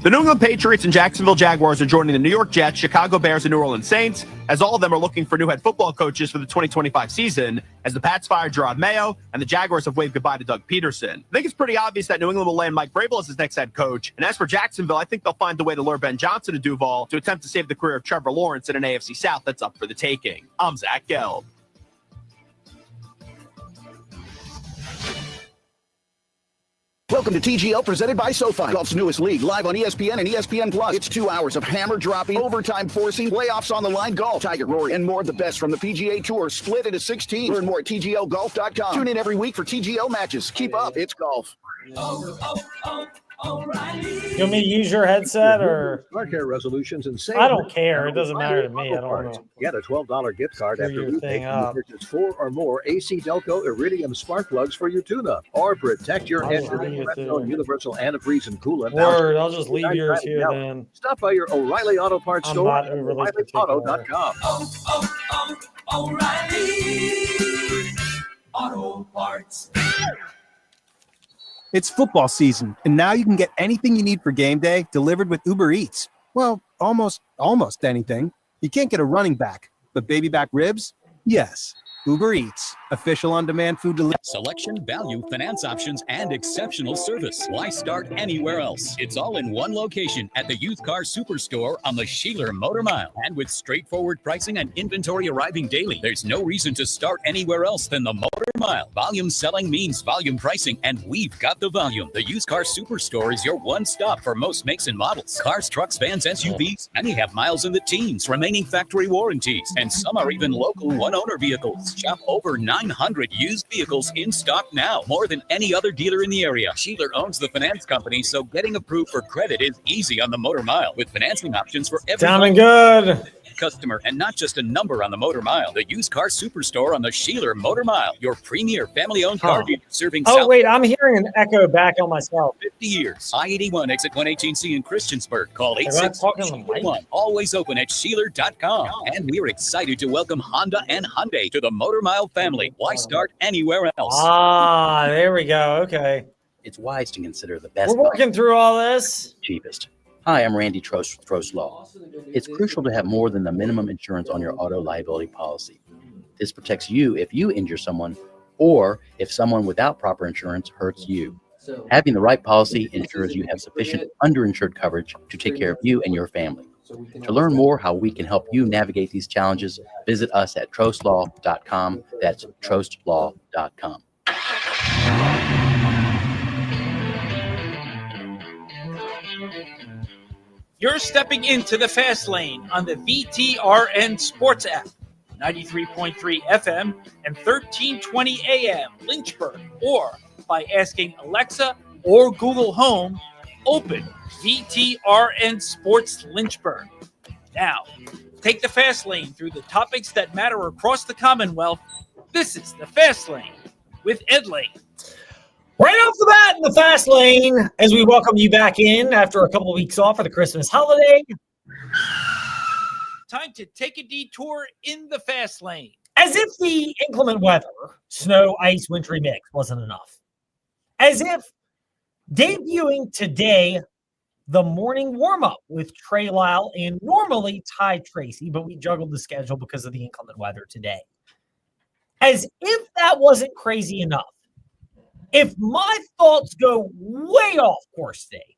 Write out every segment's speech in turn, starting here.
The New England Patriots and Jacksonville Jaguars are joining the New York Jets, Chicago Bears, and New Orleans Saints, as all of them are looking for new head football coaches for the 2025 season, as the Pats fired Gerard Mayo and the Jaguars have waved goodbye to Doug Peterson. I think it's pretty obvious that New England will land Mike Vrabel as his next head coach, and as for Jacksonville, I think they'll find a way to lure Ben Johnson to Duval to attempt to save the career of Trevor Lawrence in an AFC South that's up for the taking. I'm Zach Gelb. Welcome to TGL, presented by SoFi, golf's newest league, live on ESPN and ESPN Plus. It's 2 hours of hammer-dropping, overtime-forcing, playoffs on the line golf, Tiger, Rory, and more of the best from the PGA Tour, split into 6 teams. Learn more at TGLGolf.com. Tune in every week for TGL matches. Keep up, it's golf. O'Reilly. You want me to use your headset or? Smart Care resolutions and save. I don't care. It doesn't matter to me. I don't know. Get a $12 gift card after you purchase 4 or more AC Delco Iridium spark plugs for your tuna, or protect your engine with universal antifreeze and coolant. Word, I'll just leave yours here then. Stop by your O'Reilly Auto Parts store at O'ReillyAuto.com. O'Reilly Auto Parts. It's football season, and now you can get anything you need for game day delivered with Uber Eats. Well, almost anything. You can't get a running back, but baby back ribs? Yes. Uber Eats, official on-demand food delivery. Selection, value, finance options, and exceptional service. Why start anywhere else? It's all in one location at the Used Car Superstore on the Sheeler Motor Mile. And with straightforward pricing and inventory arriving daily, there's no reason to start anywhere else than the Motor Mile. Volume selling means volume pricing, and we've got the volume. The Used Car Superstore is your one stop for most makes and models. Cars, trucks, vans, SUVs. Many have miles in the teens, remaining factory warranties, and some are even local one-owner vehicles. Shop over 900 used vehicles in stock now, more than any other dealer in the area. Sheeler owns the finance company, so getting approved for credit is easy on the Motor Mile, with financing options for every Sounding good customer, and not just a number on the Motor Mile. The Used Car Superstore on the Sheeler Motor Mile, your premier family-owned car dealer serving wait, I'm hearing an echo back on myself. 50 years. I-81, exit 118C in Christiansburg. Call 8661. Always open at Sheeler.com. And we are excited to welcome Honda and Hyundai to the Motor Mile family. Why start anywhere else? There we go. Okay. It's wise to consider the best. We're working through all this. Cheapest. Hi, I'm Randy Trost with Trost Law. It's crucial to have more than the minimum insurance on your auto liability policy. This protects you if you injure someone, or if someone without proper insurance hurts you. Having the right policy ensures you have sufficient underinsured coverage to take care of you and your family. To learn more how we can help you navigate these challenges, visit us at trostlaw.com. That's trostlaw.com. You're stepping into the fast lane on the VTRN Sports app, 93.3 FM and 1320 AM Lynchburg, or by asking Alexa or Google Home, open VTRN Sports Lynchburg. Now, take the fast lane through the topics that matter across the Commonwealth. This is the Fast Lane with Ed Lane. Right off the bat in the fast lane, as we welcome you back in after a couple of weeks off for the Christmas holiday. Time to take a detour in the fast lane. As if the inclement weather, snow, ice, wintry mix wasn't enough. As if debuting today, the morning warm-up with Trey Lyle and normally Ty Tracy, but we juggled the schedule because of the inclement weather today. As if that wasn't crazy enough. If my thoughts go way off course today,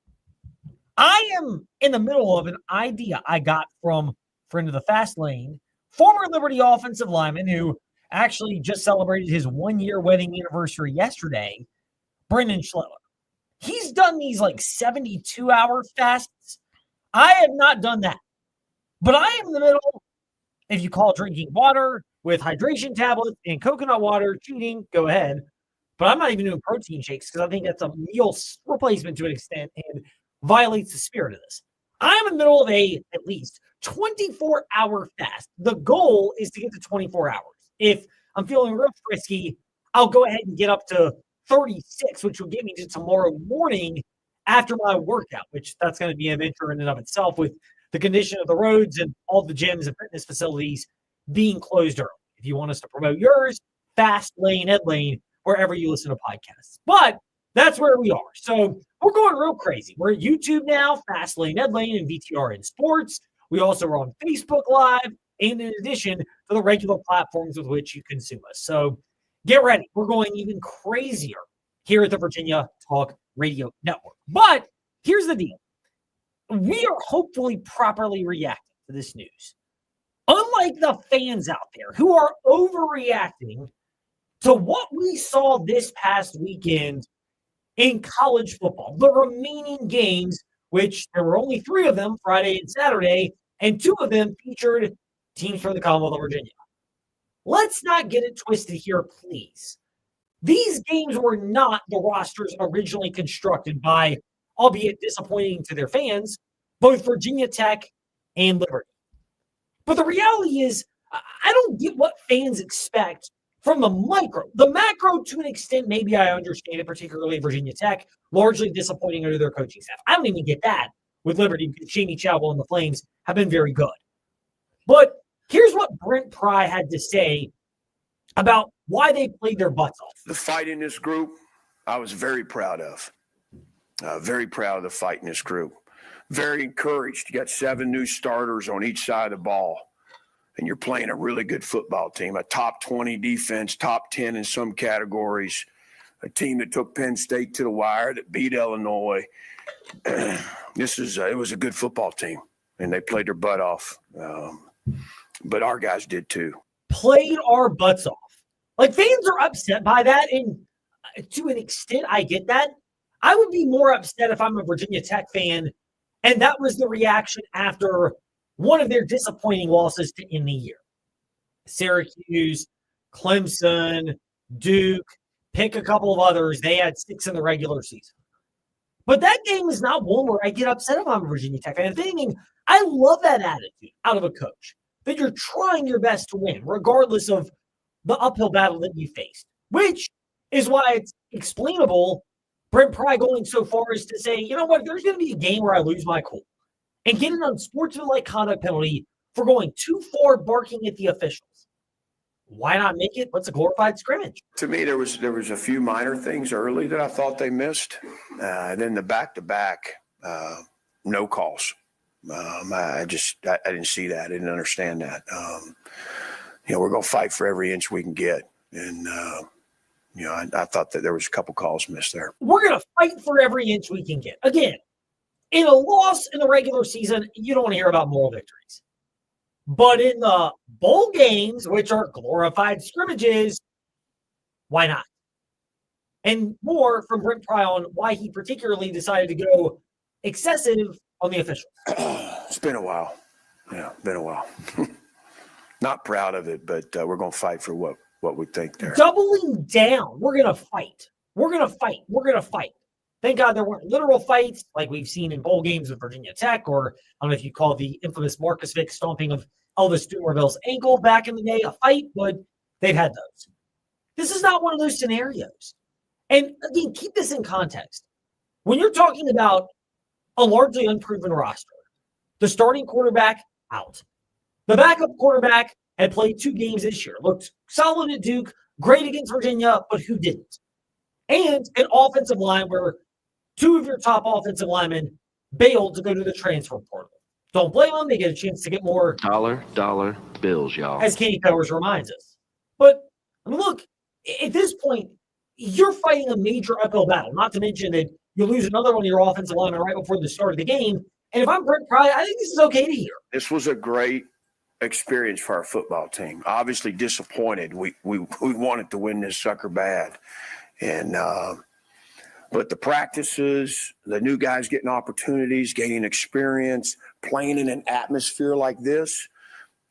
I am in the middle of an idea I got from friend of the fast lane, former Liberty offensive lineman who actually just celebrated his 1-year wedding anniversary yesterday, Brendan Schleller. He's done these like 72-hour fasts. I have not done that. But I am in the middle, if you call drinking water with hydration tablets and coconut water cheating, go ahead. But I'm not even doing protein shakes because I think that's a meal replacement to an extent and violates the spirit of this. I'm in the middle of at least 24-hour fast. The goal is to get to 24 hours. If I'm feeling real frisky, I'll go ahead and get up to 36, which will get me to tomorrow morning after my workout, which that's going to be an adventure in and of itself with the condition of the roads and all the gyms and fitness facilities being closed early. If you want us to promote yours, Fast Lane, Ed Lane, wherever you listen to podcasts. But that's where we are. So We're going real crazy. We're at YouTube now, Fastlane, Edlane, and VTRN Sports. We also are on Facebook Live, and in addition to the regular platforms with which you consume us. So get ready. We're going even crazier here at the Virginia Talk Radio Network. But here's the deal. We are hopefully properly reacting to this news. Unlike the fans out there who are overreacting to what we saw this past weekend in college football, the remaining games, which there were only 3 of them, Friday and Saturday, and 2 of them featured teams from the Commonwealth of Virginia. Let's not get it twisted here, please. These games were not the rosters originally constructed by, albeit disappointing to their fans, both Virginia Tech and Liberty. But the reality is, I don't get what fans expect from the micro. The macro, to an extent, maybe I understand it, particularly Virginia Tech, largely disappointing under their coaching staff. I don't even get that with Liberty because Jamie Chadwell and the Flames have been very good. But here's what Brent Pry had to say about why they played their butts off. The fight in this group, I was very proud of. Very proud of the fight in this group. Very encouraged. You got 7 new starters on each side of the ball. And you're playing a really good football team, a top 20 defense, top 10 in some categories, a team that took Penn State to the wire, that beat Illinois. It was a good football team, and they played their butt off. But our guys did too. Played our butts off. Like, fans are upset by that, and to an extent, I get that. I would be more upset if I'm a Virginia Tech fan, and that was the reaction after one of their disappointing losses to end the year. Syracuse, Clemson, Duke, pick a couple of others. They had 6 in the regular season. But that game is not one where I get upset if I'm a Virginia Tech fan. I love that attitude out of a coach, that you're trying your best to win, regardless of the uphill battle that you faced, which is why it's explainable Brent Pry going so far as to say, you know what, there's going to be a game where I lose my cool and get an unsportsmanlike conduct penalty for going too far barking at the officials. Why not make it what's a glorified scrimmage? To me, there was a few minor things early that I thought they missed. Then the back-to-back, no calls. I didn't see that. I didn't understand that. We're going to fight for every inch we can get. And, I thought that there was a couple calls missed there. We're going to fight for every inch we can get. Again, in a loss in the regular season, you don't want to hear about moral victories. But in the bowl games, which are glorified scrimmages, why not? And more from Brent Pry on why he particularly decided to go excessive on the officials. It's been a while. Yeah, been a while. Not proud of it, but we're going to fight for what we think there. Doubling down. We're going to fight. We're going to fight. We're going to fight. Thank God there weren't literal fights like we've seen in bowl games with Virginia Tech, or I don't know if you call the infamous Marcus Vick stomping of Elvis Dumerville's ankle back in the day a fight, but they've had those. This is not one of those scenarios. And again, keep this in context. When you're talking about a largely unproven roster, the starting quarterback out. The backup quarterback had played 2 games this year, looked solid at Duke, great against Virginia, but who didn't? And an offensive line where 2 of your top offensive linemen bailed to go to the transfer portal. Don't blame them. They get a chance to get more dollar bills, y'all. As Katie Powers reminds us. But look, at this point, you're fighting a major uphill battle, not to mention that you lose another one of your offensive linemen right before the start of the game. And if I'm Brent Pry, I think this is okay to hear. This was a great experience for our football team. Obviously disappointed. We wanted to win this sucker bad. And but the practices, the new guys getting opportunities, gaining experience, playing in an atmosphere like this,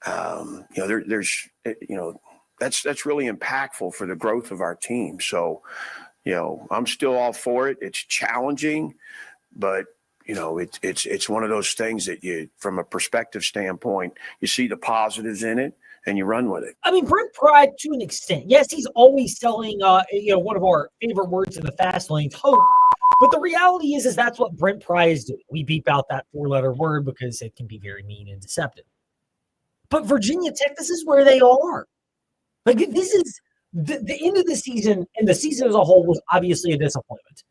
there's that's really impactful for the growth of our team. So, I'm still all for it. It's challenging, but it's one of those things that you, from a perspective standpoint, you see the positives in it and you run with it. I mean, Brent Pry, to an extent, yes, he's always selling, one of our favorite words in the fast lanes, hope. But the reality is that's what Brent Pry is doing. We beep out that 4-letter word because it can be very mean and deceptive. But Virginia Tech, this is where they are. Like, this is the end of the season, and the season as a whole was obviously a disappointment.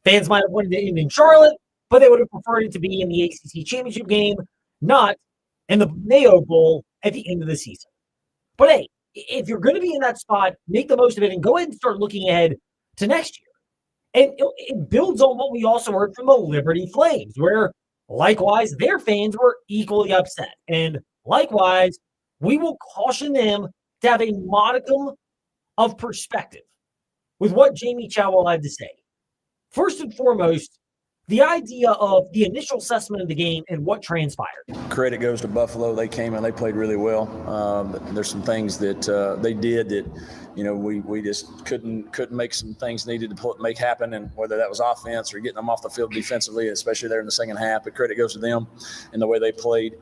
Fans might have wanted it in Charlotte, but they would have preferred it to be in the ACC championship game, not in the Mayo Bowl at the end of the season. But hey, if you're going to be in that spot, make the most of it and go ahead and start looking ahead to next year. And it builds on what we also heard from the Liberty Flames, where likewise their fans were equally upset. And likewise, we will caution them to have a modicum of perspective with what Jamie Chadwell had to say. First and foremost, the idea of the initial assessment of the game and what transpired. Credit goes to Buffalo. They came and they played really well. There's some things that they did that, we just couldn't make some things needed to make happen, and whether that was offense or getting them off the field defensively, especially there in the second half. But credit goes to them and the way they played.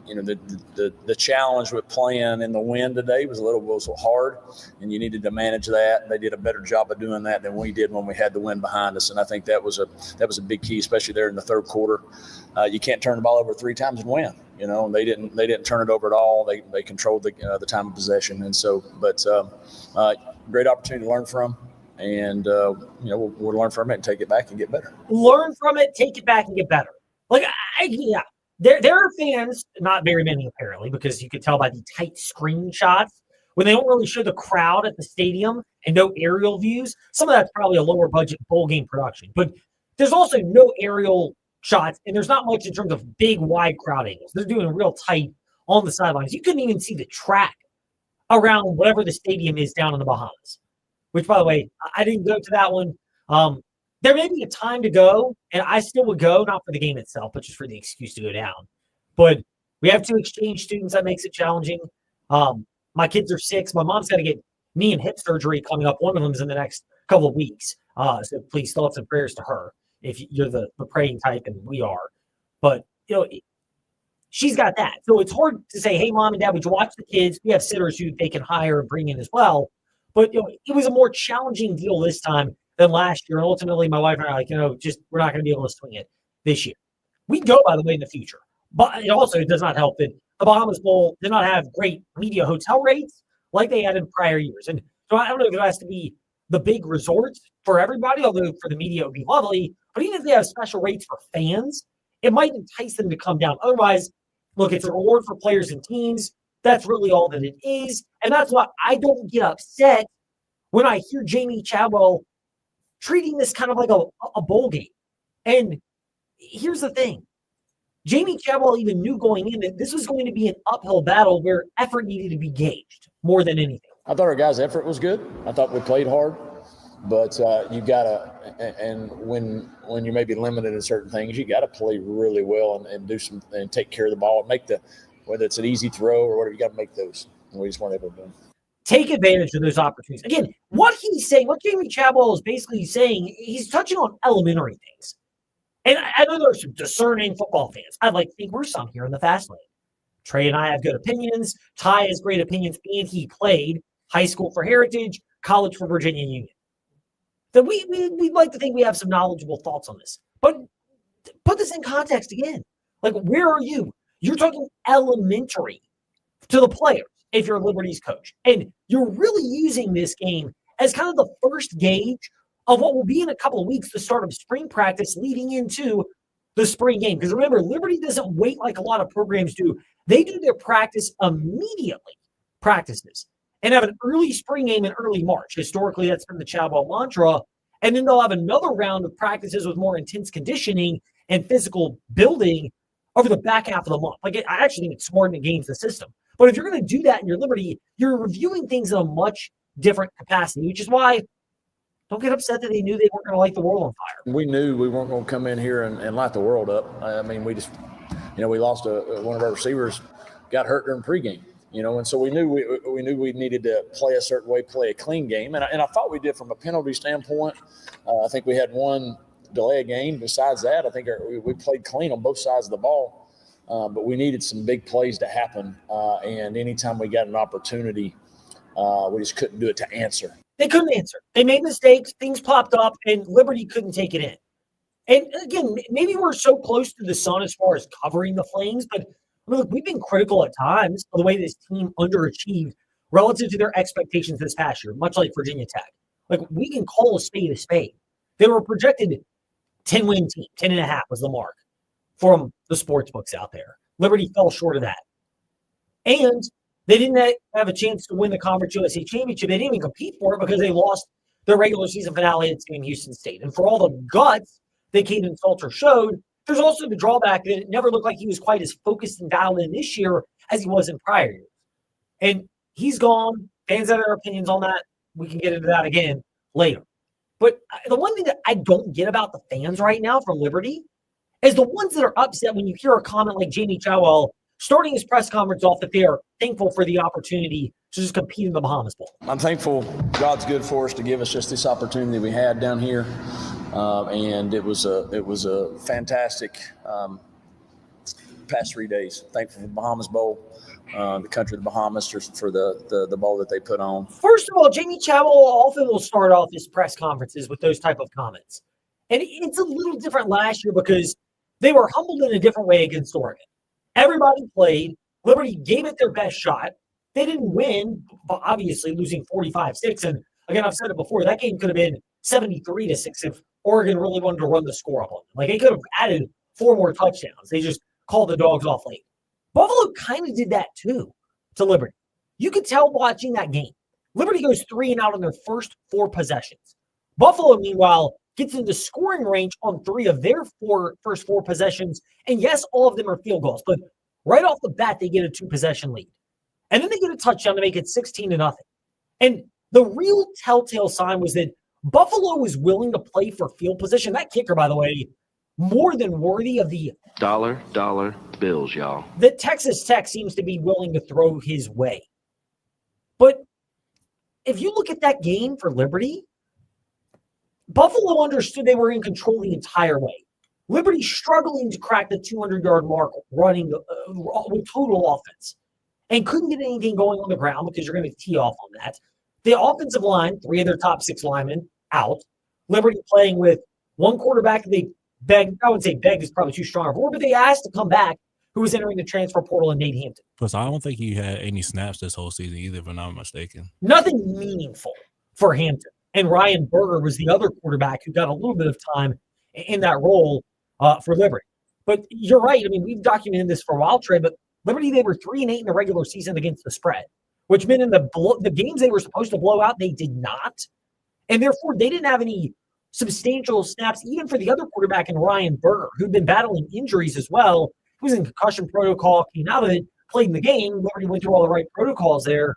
The challenge with playing in the wind today was hard, and you needed to manage that. They did a better job of doing that than we did when we had the wind behind us, and I think that was a big key, especially there in the third quarter. You can't turn the ball over 3 times and win. And they didn't turn it over at all. They controlled the time of possession, and so great opportunity to learn from. And we'll learn from it and take it back and get better. Learn from it, take it back, and get better. There are fans, not very many apparently, because you could tell by the tight screenshots when they don't really show the crowd at the stadium and no aerial views. Some of that's probably a lower budget bowl game production, but there's also no aerial shots, and there's not much in terms of big, wide crowd angles. They're doing real tight on the sidelines. You couldn't even see the track around whatever the stadium is down in the Bahamas, which, by the way, I didn't go to that one. There may be a time to go, and I still would go, not for the game itself, but just for the excuse to go down. But we have 2 exchange students. That makes it challenging. My kids are 6. My mom's got to get knee and hip surgery coming up. One of them is in the next couple of weeks. So please, thoughts and prayers to her if you're the praying type, and we are. But, she's got that. So it's hard to say, hey, mom and dad, would you watch the kids? We have sitters who they can hire and bring in as well. But, it was a more challenging deal this time than last year. And ultimately, my wife and I are like, we're not going to be able to swing it this year. We go, by the way, in the future. But it also does not help that the Bahamas Bowl did not have great media hotel rates like they had in prior years. And so I don't know if it has to be the big resorts for everybody, although for the media it would be lovely. But even if they have special rates for fans, it might entice them to come down. Otherwise, look, it's a reward for players and teams. That's really all that it is. And that's why I don't get upset when I hear Jamie Chadwell treating this kind of like a bowl game. And here's the thing. Jamie Chadwell even knew going in that this was going to be an uphill battle where effort needed to be gauged more than anything. I thought our guys' effort was good. I thought we played hard. But you got to, and when you may be limited in certain things, you got to play really well and do some and take care of the ball and make whether it's an easy throw or whatever, you got to make those. And we just weren't able to do them. Take advantage of those opportunities. Again, what he's saying, what Jamie Chadwell is basically saying, he's touching on elementary things. And I know there's some discerning football fans. I'd like to think we're some here in the fast lane. Trey and I have good opinions. Ty has great opinions, and he played high school for Heritage, college for Virginia Union. That we'd like to think we have some knowledgeable thoughts on this. But put this in context again. Like, where are you? You're talking elementary to the players if you're Liberty's coach. And you're really using this game as kind of the first gauge of what will be in a couple of weeks, the start of spring practice leading into the spring game. Because remember, Liberty doesn't wait like a lot of programs do. They do their practices, and have an early spring game in early March. Historically, that's been the Chadwell mantra. And then they'll have another round of practices with more intense conditioning and physical building over the back half of the month. Like, I actually think it's smart and it gains the system. But if you're going to do that in your Liberty, you're reviewing things in a much different capacity, which is why don't get upset that they knew they weren't going to light the world on fire. We knew we weren't going to come in here and light the world up. I mean, we just, we lost one of our receivers, got hurt during pregame. And so we knew we needed to play a certain way, play a clean game, and I thought we did from a penalty standpoint. I think we had one delay a game. Besides that, I think we played clean on both sides of the ball, but we needed some big plays to happen. And anytime we got an opportunity, we just couldn't do it to answer. They couldn't answer. They made mistakes. Things popped up, and Liberty couldn't take it in. And again, maybe we're so close to the sun as far as covering the Flames, but look, we've been critical at times of the way this team underachieved relative to their expectations this past year, much like Virginia Tech. Like, we can call a spade a spade. They were projected 10-win team. 10.5 was the mark from the sports books out there. Liberty fell short of that. And they didn't have a chance to win the Conference USA Championship. They didn't even compete for it because they lost their regular season finale at Houston State. And for all the guts that Caden Salter showed, there's also the drawback that it never looked like he was quite as focused and dialed in this year as he was in prior years. And he's gone. Fans have their opinions on that. We can get into that again later. But the one thing that I don't get about the fans right now from Liberty is the ones that are upset when you hear a comment like Jamie Chowell starting his press conference off that they are thankful for the opportunity to just compete in the Bahamas Bowl. I'm thankful God's good for us to give us just this opportunity we had down here. And it was a fantastic past 3 days. Thankful for the Bahamas Bowl, the country of the Bahamas for the bowl that they put on. First of all, Jamie Chowell often will start off his press conferences with those type of comments. And it's a little different last year because they were humbled in a different way against Oregon. Everybody played. Liberty gave it their best shot. They didn't win, but obviously losing 45-6. And again, I've said it before, that game could have been 73-6 if Oregon really wanted to run the score up on them. Like, they could have added 4 more touchdowns. They just called the dogs off late. Buffalo kind of did that too to Liberty. You could tell watching that game. Liberty goes 3-and-out on their first 4 possessions. Buffalo, meanwhile, gets into scoring range on 3 of their first 4 possessions. And yes, all of them are field goals, but right off the bat, they get a 2-possession lead. And then they get a touchdown to make it 16-0. And the real telltale sign was that Buffalo was willing to play for field position. That kicker, by the way, more than worthy of the dollar bills, y'all. that Texas Tech seems to be willing to throw his way. But if you look at that game for Liberty, Buffalo understood they were in control the entire way. Liberty struggling to crack the 200-yard mark running with total offense and couldn't get anything going on the ground because you're going to tee off on that. The offensive line, 3 of their top 6 linemen out. Liberty playing with one quarterback they begged. I would say begged is probably too strong for, but they asked to come back, who was entering the transfer portal in Nate Hampton. Plus, I don't think he had any snaps this whole season either, if I'm not mistaken. Nothing meaningful for Hampton. And Ryan Berger was the other quarterback who got a little bit of time in that role for Liberty. But you're right. I mean, we've documented this for a while, Trey, but Liberty, they were 3-8 in the regular season against the spread, which meant in the games they were supposed to blow out, they did not. And therefore, they didn't have any substantial snaps, even for the other quarterback in Ryan Berger, who'd been battling injuries as well. He was in concussion protocol, came out of it, played in the game. Liberty went through all the right protocols there.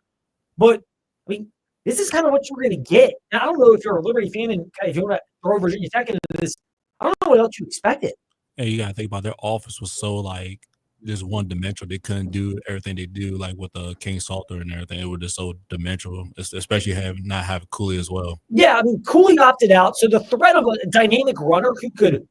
But, I mean, this is kind of what you're going to get. Now, I don't know if you're a Liberty fan and if you want to throw Virginia Tech into this, I don't know what else you expected. Hey, you got to think about their offense was so, like, just one-dimensional. They couldn't do everything they do, like with the King Salter and everything. It was just so dimensional, especially not having Cooley as well. Yeah, I mean, Cooley opted out, so the threat of a dynamic runner who could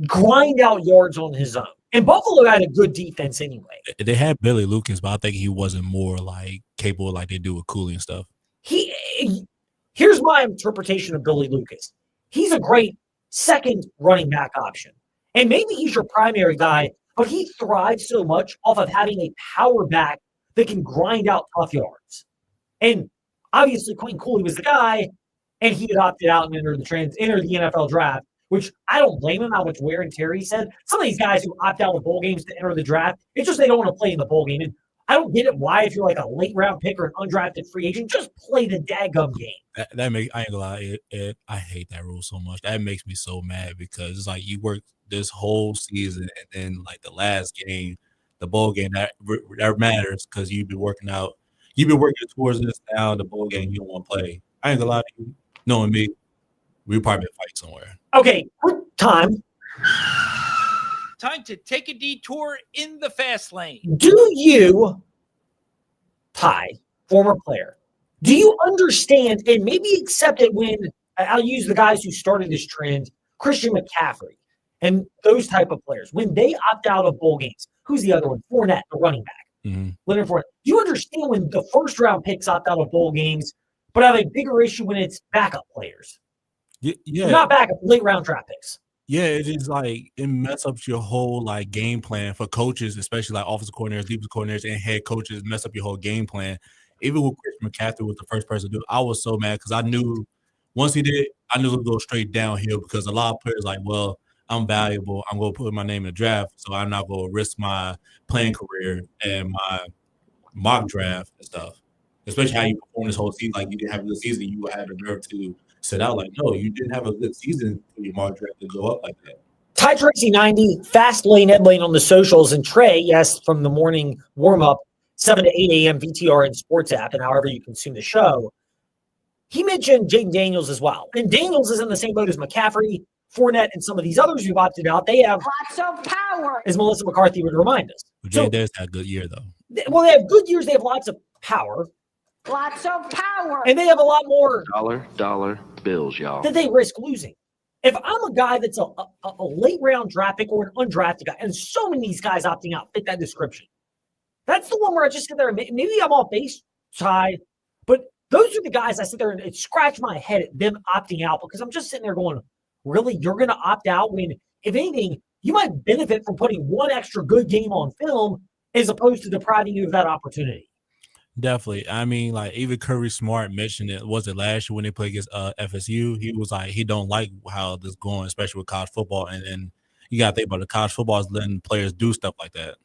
grind out yards on his own. And Buffalo had a good defense anyway. They had Billy Lucas, but I think he wasn't more, like, capable like they do with Cooley and stuff. Here's my interpretation of Billy Lucas. He's a great second running back option. And maybe he's your primary guy, but he thrives so much off of having a power back that can grind out tough yards. And obviously, Quentin Cooley was the guy, and he had opted out and entered the NFL draft, which I don't blame him how much wear and tear he said. Some of these guys who opt out of bowl games to enter the draft, it's just they don't want to play in the bowl game. And I don't get it why, if you're like a late round pick or an undrafted free agent, just play the daggum game. That makes, I ain't gonna lie, I hate that rule so much. That makes me so mad because it's like you work this whole season and then like the last game, the bowl game, that matters because you've been working towards this now. The bowl game you don't want to play. I ain't gonna lie to you, knowing me, we probably fight somewhere. Okay, quick time. Time to take a detour in the fast lane. Do you, Ty, former player, do you understand and maybe accept it when, I'll use the guys who started this trend, Christian McCaffrey and those type of players, when they opt out of bowl games? Who's the other one? Fournette, the running back. Mm-hmm. Leonard Fournette. Do you understand when the first round picks opt out of bowl games, but have a bigger issue when it's backup players? Yeah. Not backup, late round draft picks. Yeah, it is like it mess up your whole like game plan for coaches, especially like offensive coordinators, defensive coordinators, and head coaches. Mess up your whole game plan. Even with Christian McCaffrey was the first person to do it, I was so mad because I knew once he did, I knew it was going to go straight downhill because a lot of players like, well, I'm valuable. I'm going to put my name in the draft, so I'm not going to risk my playing career and my mock draft and stuff. Especially how you perform this whole season. Like, you didn't have a good season. You had the nerve to sit out. Like, no, you didn't have a good season for your mock draft to go up like that. Ty Tracy 90, Fast Lane, Ed Lane on the socials, and Trey, yes, from the morning warm-up, 7 to 8 a.m. VTR and Sports app, and however you consume the show. He mentioned Jaden Daniels as well. And Daniels is in the same boat as McCaffrey, Fournette, and some of these others who've opted out. They have lots of power, as Melissa McCarthy would remind us. But Jaden Daniels had a good year, though. Well, they have good years. They have lots of power. Lots of power. And they have a lot more Dollar bills, y'all. that they risk losing. If I'm a guy that's a late round draft pick or an undrafted guy, and so many of these guys opting out fit that description, that's the one where I just sit there and maybe I'm off base, Ty, but those are the guys I sit there and scratch my head at them opting out because I'm just sitting there going, really, you're going to opt out when, if anything, you might benefit from putting one extra good game on film as opposed to depriving you of that opportunity. Definitely. I mean, like, even Kirby Smart mentioned it. Was it last year when they played against FSU? He was like, he don't like how this going, especially with college football. And then you got to think about it. College football is letting players do stuff like that.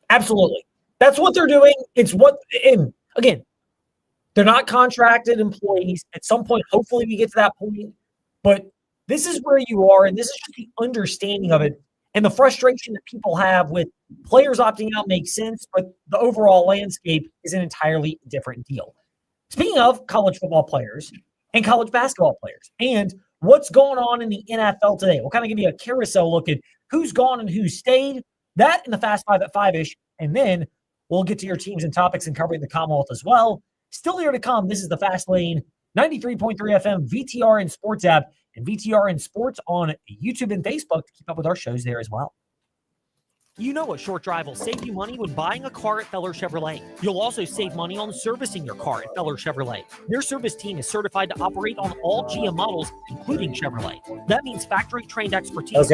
Absolutely. That's what they're doing. It's what, and again, they're not contracted employees. At some point, hopefully we get to that point. But this is where you are, and this is just the understanding of it. And the frustration that people have with players opting out makes sense, but the overall landscape is an entirely different deal. Speaking of college football players and college basketball players and what's going on in the NFL today, we'll kind of give you a carousel look at who's gone and who's stayed, that in the Fast Five at 5-ish, and then we'll get to your teams and topics and covering the Commonwealth as well. Still here to come, this is the Fast Lane, 93.3 FM, VTR and Sports app, and VTR and Sports on YouTube and Facebook to keep up with our shows there as well. You know a short drive will save you money when buying a car at Feller Chevrolet. You'll also save money on servicing your car at Feller Chevrolet. Their service team is certified to operate on all GM models, including Chevrolet. That means factory-trained expertise,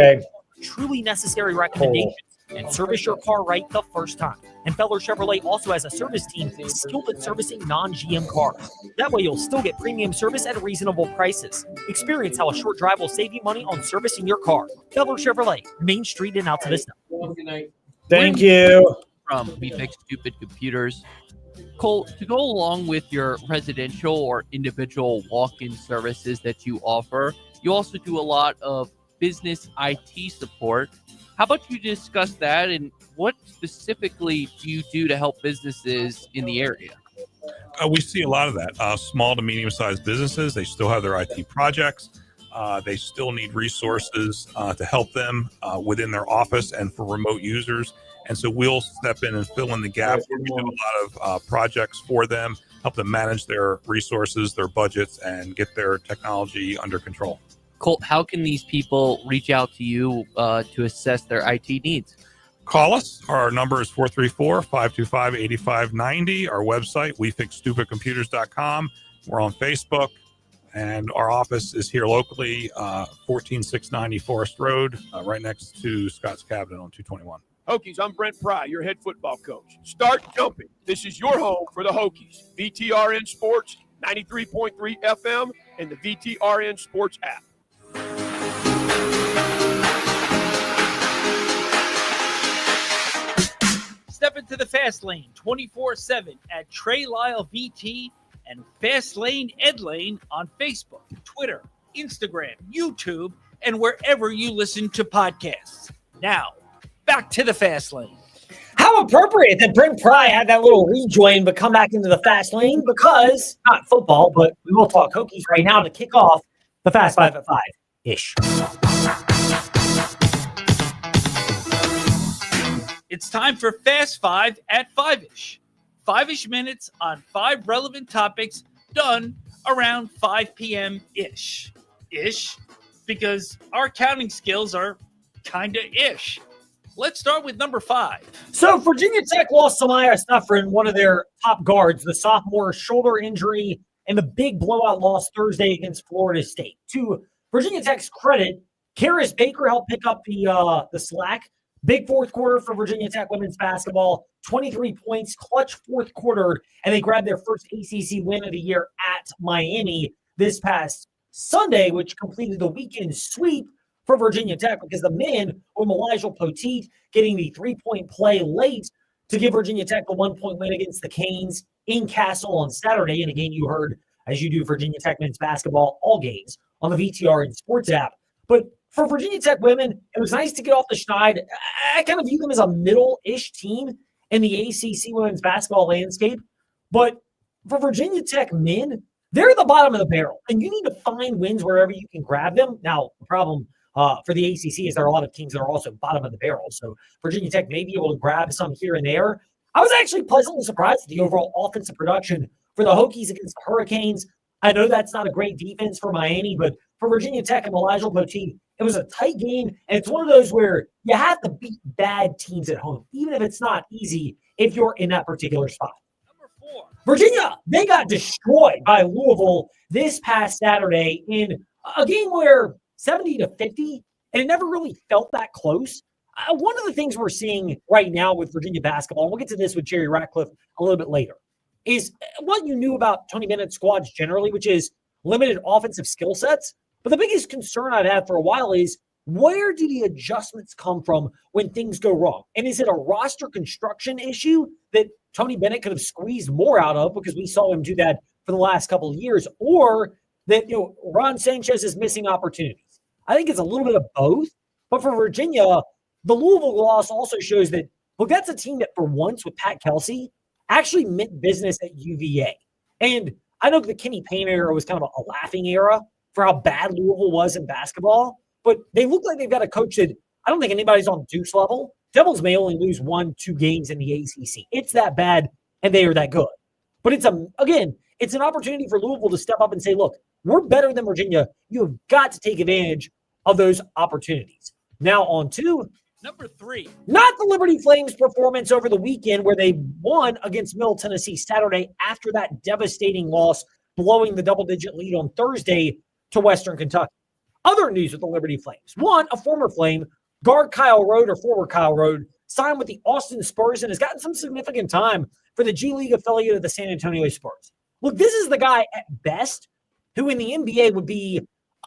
truly necessary recommendations, and service your car right the first time. And Feller Chevrolet also has a service team skilled at servicing non-GM cars. That way you'll still get premium service at reasonable prices. Experience how a short drive will save you money on servicing your car. Feller Chevrolet, Main Street in Alta Vista. Thank you. From We Fix Stupid Computers. Cole, to go along with your residential or individual walk-in services that you offer, you also do a lot of business IT support. How about you discuss that, and what specifically do you do to help businesses in the area? We see a lot of that. Small to medium-sized businesses, they still have their IT projects. They still need resources to help them within their office and for remote users. And so we'll step in and fill in the gap where we do a lot of projects for them, help them manage their resources, their budgets, and get their technology under control. Colt, how can these people reach out to you to assess their IT needs? Call us. Our number is 434-525-8590. Our website, wefixstupidcomputers.com. We're on Facebook, and our office is here locally, 14690 Forest Road, right next to Scott's Cabinet on 221. Hokies, I'm Brent Pry, your head football coach. Start jumping. This is your home for the Hokies. VTRN Sports, 93.3 FM, and the VTRN Sports app. Step into the Fast Lane 24/7 at Trey Lyle VT and Fast Lane Ed Lane on Facebook, Twitter, Instagram, YouTube, and wherever you listen to podcasts. Now, back to the Fast Lane. How appropriate that Brent Pry had that little rejoin but come back into the Fast Lane because, not football, but we will talk Hokies right now to kick off the Fast Five at 5-ish. It's time for Fast Five at 5-ish. 5-ish minutes on 5 relevant topics done around 5 p.m.-ish. Ish, because our counting skills are kind of ish. Let's start with number 5. So Virginia Tech lost Samaya Snuffrin, one of their top guards, the sophomore shoulder injury, and the big blowout loss Thursday against Florida State. To Virginia Tech's credit, Karis Baker helped pick up the slack. Big fourth quarter for Virginia Tech women's basketball, 23 points, clutch fourth quarter, and they grabbed their first ACC win of the year at Miami this past Sunday, which completed the weekend sweep for Virginia Tech because the men with Elijah Poteet getting the 3-point play late to give Virginia Tech a 1-point win against the Canes in Castle on Saturday. And again, you heard, as you do Virginia Tech men's basketball, all games on the VTR and Sports app. But for Virginia Tech women, it was nice to get off the schneid. I kind of view them as a middle-ish team in the ACC women's basketball landscape. But for Virginia Tech men, they're at the bottom of the barrel, and you need to find wins wherever you can grab them. Now, the problem for the ACC is there are a lot of teams that are also bottom of the barrel. So Virginia Tech may be able to grab some here and there. I was actually pleasantly surprised at the overall offensive production for the Hokies against the Hurricanes. I know that's not a great defense for Miami, but for Virginia Tech and Elijah Poteet, it was a tight game, and it's one of those where you have to beat bad teams at home, even if it's not easy if you're in that particular spot. Virginia, they got destroyed by Louisville this past Saturday in a game where 70-50, and it never really felt that close. One of the things we're seeing right now with Virginia basketball, and we'll get to this with Jerry Ratcliffe a little bit later, is what you knew about Tony Bennett's squads generally, which is limited offensive skill sets. But the biggest concern I've had for a while is, where do the adjustments come from when things go wrong? And is it a roster construction issue that Tony Bennett could have squeezed more out of, because we saw him do that for the last couple of years, or that Ron Sanchez is missing opportunities? I think it's a little bit of both. But for Virginia, the Louisville loss also shows that, look, that's a team that for once with Pat Kelsey actually meant business at UVA. And I know the Kenny Payne era was kind of a laughing era for how bad Louisville was in basketball, but they look like they've got a coach that I don't think anybody's on Duke's level. Devils may only lose 1-2 games in the ACC. It's that bad, and they are that good. But it's an opportunity for Louisville to step up and say, look, we're better than Virginia. You have got to take advantage of those opportunities. Now on to number 3. Not the Liberty Flames performance over the weekend, where they won against Middle Tennessee Saturday after that devastating loss, blowing the double-digit lead on Thursday to Western Kentucky. Other news with the Liberty Flames. One, a former Flame, guard Kyle Rode, or former Kyle Rode, signed with the Austin Spurs and has gotten some significant time for the G League affiliate of the San Antonio Spurs. Look, this is the guy at best who in the NBA would be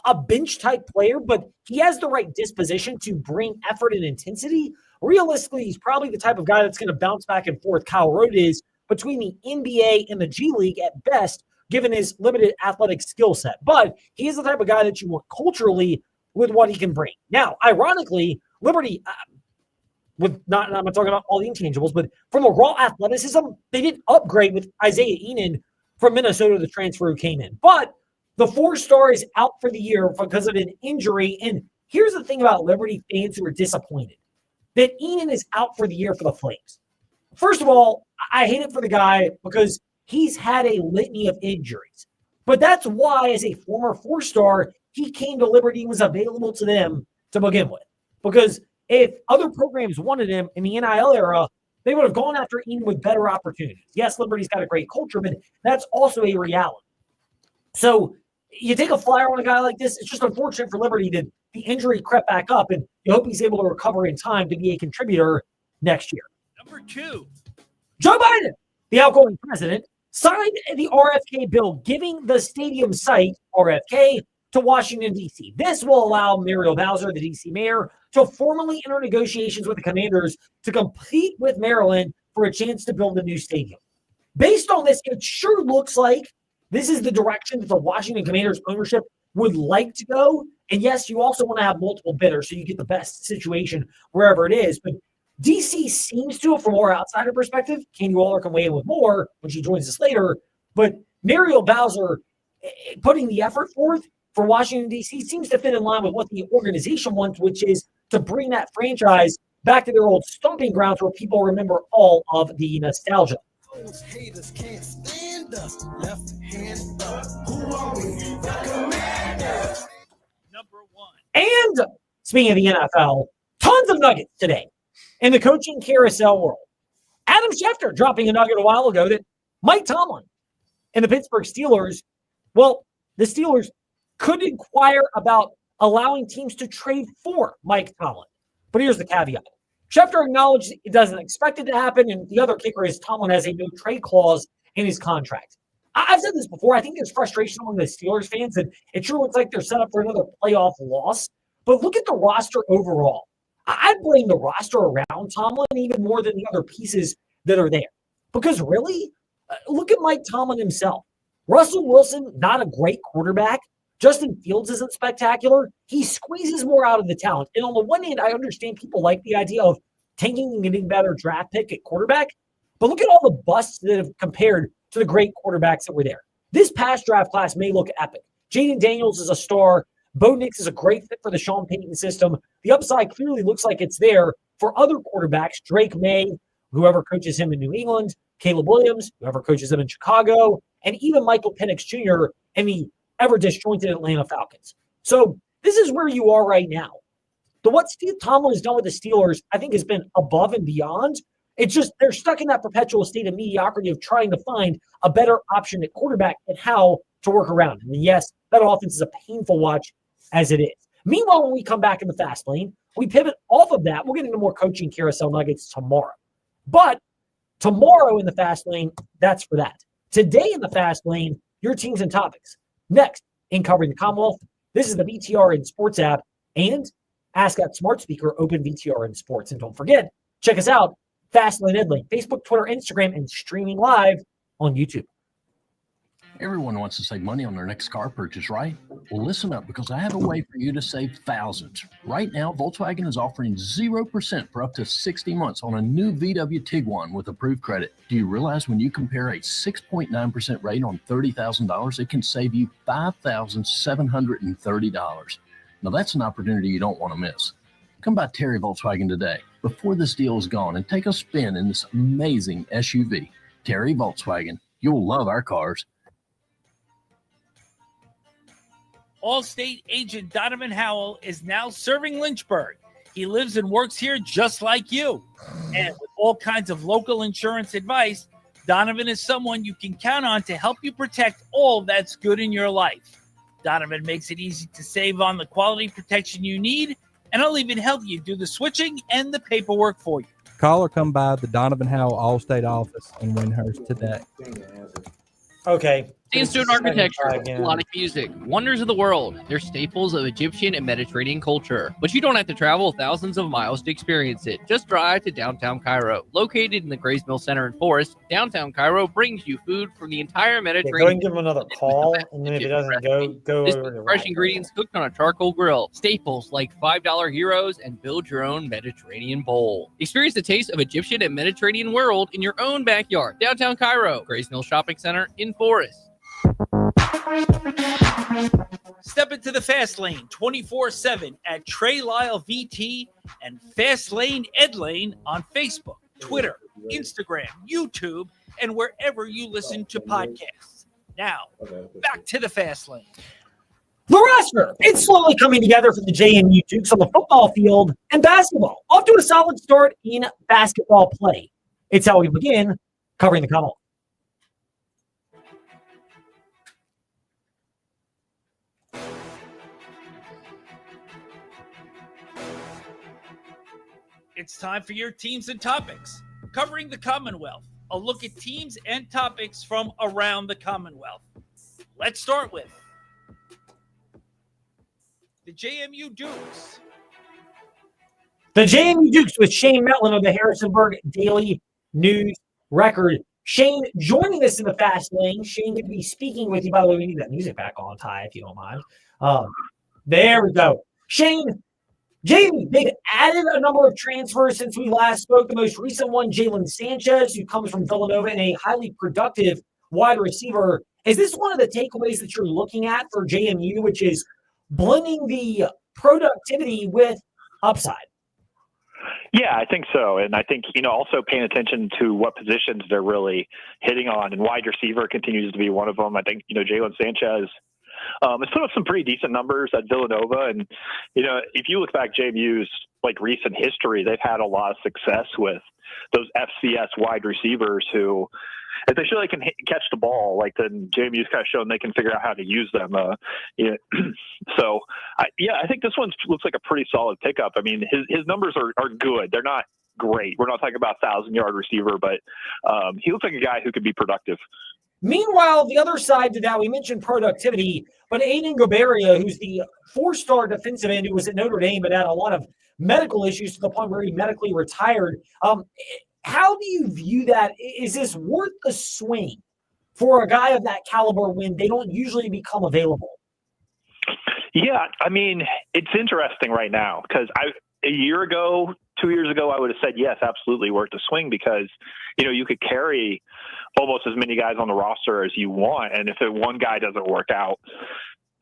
a bench-type player, but he has the right disposition to bring effort and intensity. Realistically, he's probably the type of guy that's going to bounce back and forth. Kyle Rode is between the NBA and the G League at best, given his limited athletic skill set. But he is the type of guy that you want culturally with what he can bring. Now, ironically, Liberty, I'm not talking about all the intangibles, but from a raw athleticism, they didn't upgrade with Isaiah Enan from Minnesota, the transfer who came in. But the 4-star is out for the year because of an injury. And here's the thing about Liberty fans who are disappointed, that Enan is out for the year for the Flames. First of all, I hate it for the guy because he's had a litany of injuries. But that's why, as a former 4-star, he came to Liberty and was available to them to begin with. Because if other programs wanted him in the NIL era, they would have gone after Enan with better opportunities. Yes, Liberty's got a great culture, but that's also a reality. So you take a flyer on a guy like this, it's just unfortunate for Liberty that the injury crept back up, and you hope he's able to recover in time to be a contributor next year. Number 2. Joe Biden, the outgoing president, signed the RFK bill giving the stadium site, RFK, to Washington, D.C. This will allow Muriel Bowser, the D.C. mayor, to formally enter negotiations with the Commanders to compete with Maryland for a chance to build a new stadium. Based on this, it sure looks like this is the direction that the Washington Commanders ownership would like to go. And yes, you also want to have multiple bidders so you get the best situation wherever it is. But DC seems to, from our outsider perspective, Candy Waller can weigh in with more when she joins us later, but Muriel Bowser putting the effort forth for Washington, D.C. seems to fit in line with what the organization wants, which is to bring that franchise back to their old stomping grounds where people remember all of the nostalgia. Those haters can't stand us. Left hand up. Who are we? The Commanders. Number 1. And speaking of the NFL, tons of nuggets today in the coaching carousel world. Adam Schefter dropping a nugget a while ago that Mike Tomlin and the Pittsburgh Steelers, well, the Steelers could inquire about allowing teams to trade for Mike Tomlin. But here's the caveat. Schefter acknowledged it doesn't expect it to happen, and the other kicker is Tomlin has a no trade clause in his contract. I've said this before. I think there's frustration among the Steelers fans, and it sure looks like they're set up for another playoff loss. But look at the roster overall. I'd blame the roster around Tomlin even more than the other pieces that are there. Because really, look at Mike Tomlin himself. Russell Wilson, not a great quarterback. Justin Fields isn't spectacular. He squeezes more out of the talent. And on the one hand, I understand people like the idea of tanking and getting a better draft pick at quarterback. But look at all the busts that have compared to the great quarterbacks that were there. This past draft class may look epic. Jaden Daniels is a star. Bo Nix is a great fit for the Sean Payton system. The upside clearly looks like it's there for other quarterbacks. Drake May, whoever coaches him in New England, Caleb Williams, whoever coaches him in Chicago, and even Michael Penix Jr. and the ever disjointed Atlanta Falcons. So this is where you are right now. What Steve Tomlin has done with the Steelers, I think, has been above and beyond. It's just they're stuck in that perpetual state of mediocrity of trying to find a better option at quarterback and how to work around. And yes, that offense is a painful watch as it is. Meanwhile, when we come back in the fast lane, we pivot off of that. We'll get into more coaching carousel nuggets tomorrow. But tomorrow in the fast lane, that's for that. Today in the fast lane, your teams and topics. Next, in Covering the Commonwealth, this is the VTRN Sports app and Ask That Smart Speaker, open VTRN Sports. And don't forget, check us out, Fastlane Edlane, Facebook, Twitter, Instagram, and streaming live on YouTube. Everyone wants to save money on their next car purchase, right? Well, listen up, because I have a way for you to save thousands. Right now, Volkswagen is offering 0% for up to 60 months on a new VW Tiguan with approved credit. Do you realize when you compare a 6.9% rate on $30,000, it can save you $5,730? Now, that's an opportunity you don't want to miss. Come by Terry Volkswagen today, before this deal is gone, and take a spin in this amazing SUV. Terry Volkswagen. You'll love our cars. Allstate agent Donovan Howell is now serving Lynchburg. He lives and works here just like you. And with all kinds of local insurance advice, Donovan is someone you can count on to help you protect all that's good in your life. Donovan makes it easy to save on the quality protection you need, and I'll even help you do the switching and the paperwork for you. Call or come by the Donovan Howell Allstate office in Windhurst today. Okay. Sandstone architecture, melodic music, wonders of the world. They're staples of Egyptian and Mediterranean culture. But you don't have to travel thousands of miles to experience it. Just drive to downtown Cairo. Located in the Grays Mill Center in Forest, downtown Cairo brings you food from the entire Mediterranean. Go and give him another call, and then if it doesn't go This over with to fresh ingredients cooked on a charcoal grill. Staples like $5 heroes and build your own Mediterranean bowl. Experience the taste of Egyptian and Mediterranean world in your own backyard. Downtown Cairo, Grays Mill Shopping Center in Forest. Step into the fast lane 24/7 at Trey Lyle VT and Fastlane Edlane on Facebook, Twitter, Instagram, YouTube, and wherever you listen to podcasts. Now, back to the fast lane. The roster, it's slowly coming together for the JMU Dukes on the football field and basketball. Off to a solid start in basketball play. It's how we begin Covering the Commonwealth. It's time for your teams and topics. Covering the Commonwealth, a look at teams and topics from around the Commonwealth. Let's start with the JMU Dukes. The JMU Dukes with Shane Metlin of the Harrisonburg Daily News Record. Shane joining us in the fast lane. Shane, going to be speaking with you. By the way, we need that music back on, Ty, if you don't mind. There we go. Shane, Jamie, they've added a number of transfers since we last spoke. The most recent one, Jalen Sanchez, who comes from Villanova and a highly productive wide receiver. Is this one of the takeaways that you're looking at for JMU, which is blending the productivity with upside? Yeah, I think so. And I think, also paying attention to what positions they're really hitting on. And wide receiver continues to be one of them. I think, Jalen Sanchez has put up some pretty decent numbers at Villanova. And, if you look back JMU's recent history, they've had a lot of success with those FCS wide receivers who, if they show they can catch the ball, then JMU's kind of shown they can figure out how to use them. So, I think this one looks like a pretty solid pickup. I mean, his numbers are good. They're not great. We're not talking about 1,000-yard receiver, but he looks like a guy who could be productive. Meanwhile, the other side to that, we mentioned productivity, but Aiden Goberia, who's the 4-star defensive end who was at Notre Dame but had a lot of medical issues to the point where he medically retired. How do you view that? Is this worth the swing for a guy of that caliber when they don't usually become available? Yeah, I mean, it's interesting right now because a year ago, 2 years ago, I would have said yes, absolutely worth the swing because you could carry almost as many guys on the roster as you want, and if one guy doesn't work out,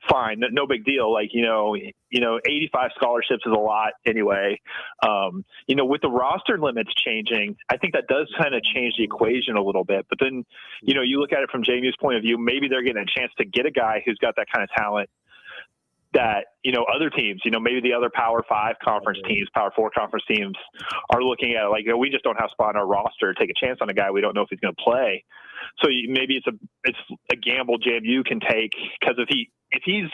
fine, no big deal. 85 scholarships is a lot anyway. With the roster limits changing, I think that does kind of change the equation a little bit. But then, you look at it from JMU's point of view, maybe they're getting a chance to get a guy who's got that kind of talent that, other teams, maybe the other Power 5 conference teams, Power 4 conference teams are looking at we just don't have spot on our roster to take a chance on a guy. We don't know if he's going to play. So maybe it's a gamble JMU can take because if he's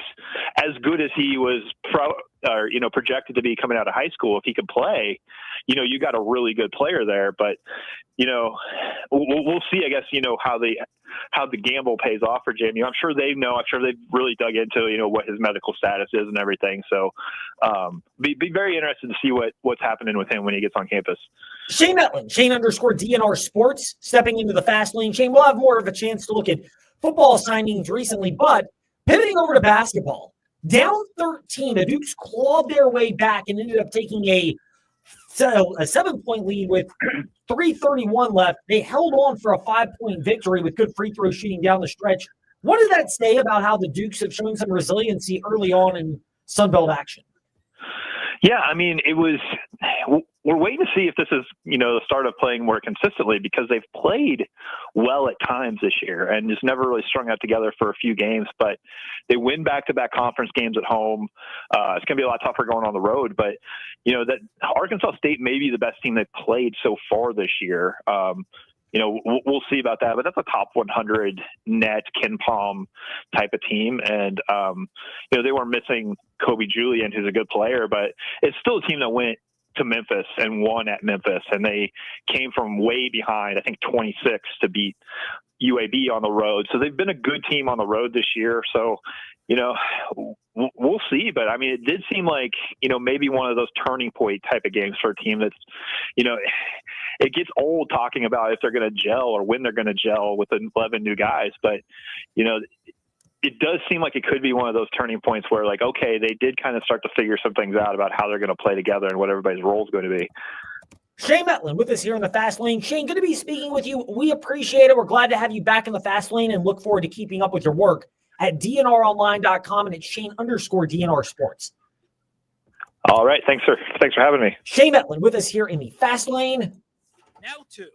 as good as he was projected to be coming out of high school, if he can play, you got a really good player there. But we'll see. I guess how the gamble pays off for JMU. I'm sure they know. I'm sure they've really dug into what his medical status is and everything. So be very interested to see what's happening with him when he gets on campus. Shane Metlin, Shane_DNR Sports, stepping into the fast lane. Shane, we'll have more of a chance to look at football signings recently, but pivoting over to basketball, down 13, the Dukes clawed their way back and ended up taking a 7-point lead with 3:31 left. They held on for a 5-point victory with good free throw shooting down the stretch. What does that say about how the Dukes have shown some resiliency early on in Sunbelt action? Yeah, I mean, we're waiting to see if this is, the start of playing more consistently because they've played well at times this year and just never really strung out together for a few games, but they win back-to-back conference games at home. It's going to be a lot tougher going on the road, but, that Arkansas State may be the best team they've played so far this year. We'll see about that, but that's a top 100 net Ken Palm type of team. And, they were missing Kobe Julian, who's a good player, but it's still a team that went to Memphis and won at Memphis. And they came from way behind, I think 26 to beat UAB on the road. So they've been a good team on the road this year. So, we'll see, but I mean, it did seem like, maybe one of those turning point type of games for a team that's, it gets old talking about if they're going to gel or when they're going to gel with 11 new guys. But, it does seem like it could be one of those turning points where okay, they did kind of start to figure some things out about how they're going to play together and what everybody's role is going to be. Shane Metlin with us here in the Fast Lane. Shane, good to be speaking with you. We appreciate it. We're glad to have you back in the Fast Lane and look forward to keeping up with your work at DNRonline.com and it's Shane_DNR Sports. All right. Thanks for having me. Shane Metlin with us here in the Fast Lane. Now to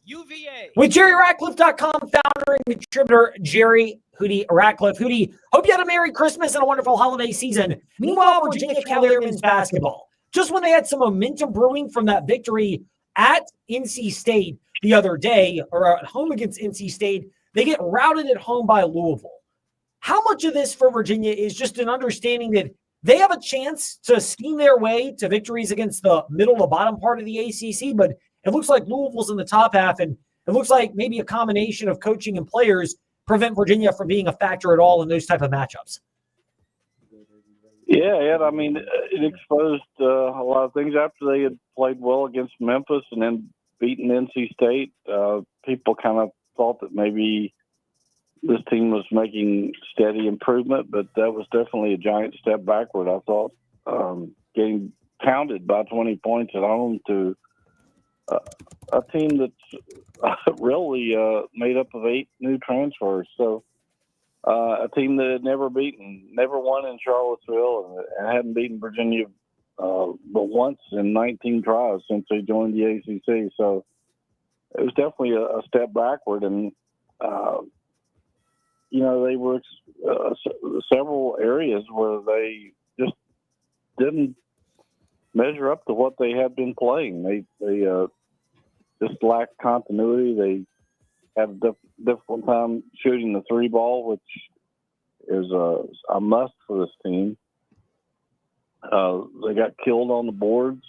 UVA. With JerryRatcliffe.com founder and contributor Jerry Hootie Ratcliffe. Hootie, hope you had a Merry Christmas and a wonderful holiday season. Meanwhile, Virginia Cavalier men's basketball. Just when they had some momentum brewing from that victory at NC State the other day, or at home against NC State, they get routed at home by Louisville. How much of this for Virginia is just an understanding that they have a chance to scheme their way to victories against the middle to bottom part of the ACC, but it looks like Louisville's in the top half, and it looks like maybe a combination of coaching and players prevent Virginia from being a factor at all in those type of matchups. Yeah, Ed, I mean, it exposed a lot of things after they had played well against Memphis and then beaten NC State. People kind of thought that maybe this team was making steady improvement, but that was definitely a giant step backward, I thought. Getting pounded by 20 points at home to a team that's really made up of 8 new transfers. So a team that had never won in Charlottesville and hadn't beaten Virginia but once in 19 tries since they joined the ACC. So it was definitely a step backward. And, they were several areas where they just didn't measure up to what they had been playing. They just lacked continuity. They had a difficult time shooting the 3 ball, which is a must for this team. They got killed on the boards.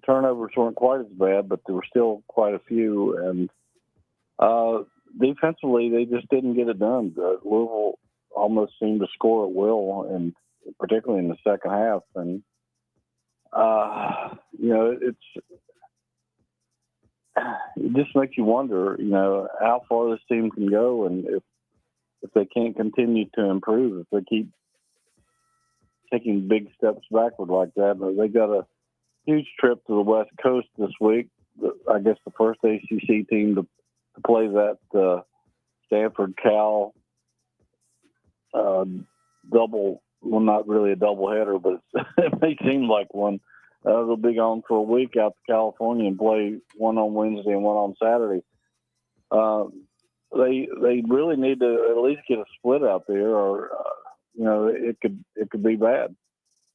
Turnovers weren't quite as bad, but there were still quite a few. And defensively, they just didn't get it done. Louisville almost seemed to score at will, and particularly in the second half. And it just makes you wonder, how far this team can go, and if they can't continue to improve, if they keep taking big steps backward like that. But they got a huge trip to the West Coast this week. I guess the first ACC team to play that Stanford Cal double. Well, not really a doubleheader, but it may seem like one. They'll be gone for a week out to California and play one on Wednesday and one on Saturday. They really need to at least get a split out there, or it could be bad.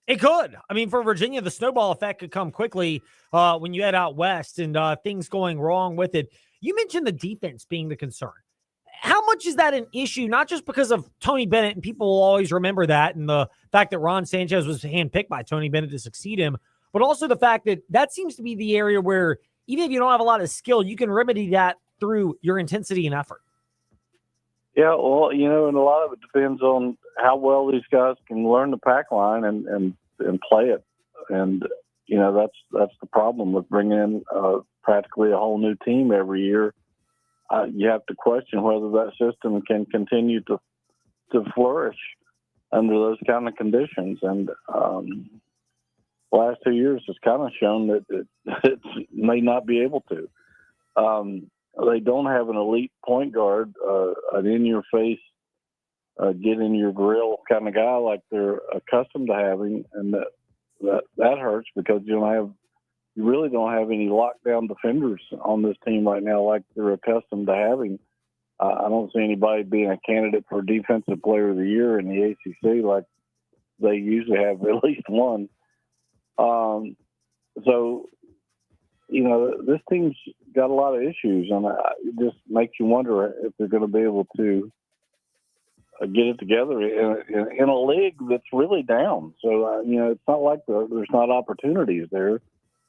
It could. I mean, for Virginia, the snowball effect could come quickly when you head out west and things going wrong with it. You mentioned the defense being the concern. How much is that an issue, not just because of Tony Bennett, and people will always remember that, and the fact that Ron Sanchez was handpicked by Tony Bennett to succeed him, but also the fact that seems to be the area where even if you don't have a lot of skill, you can remedy that through your intensity and effort. Yeah, well, and a lot of it depends on how well these guys can learn the pack line and play it. And, that's the problem with bringing in practically a whole new team every year. You have to question whether that system can continue to flourish under those kind of conditions. And the last 2 years has kind of shown that it may not be able to. They don't have an elite point guard, an in-your-face, get in your grill kind of guy like they're accustomed to having, and that hurts because you really don't have any lockdown defenders on this team right now like they're accustomed to having. I don't see anybody being a candidate for Defensive Player of the Year in the ACC like they usually have at least one. So, this team's got a lot of issues, and it just makes you wonder if they're going to be able to get it together in a league that's really down. So, it's not like there's not opportunities there.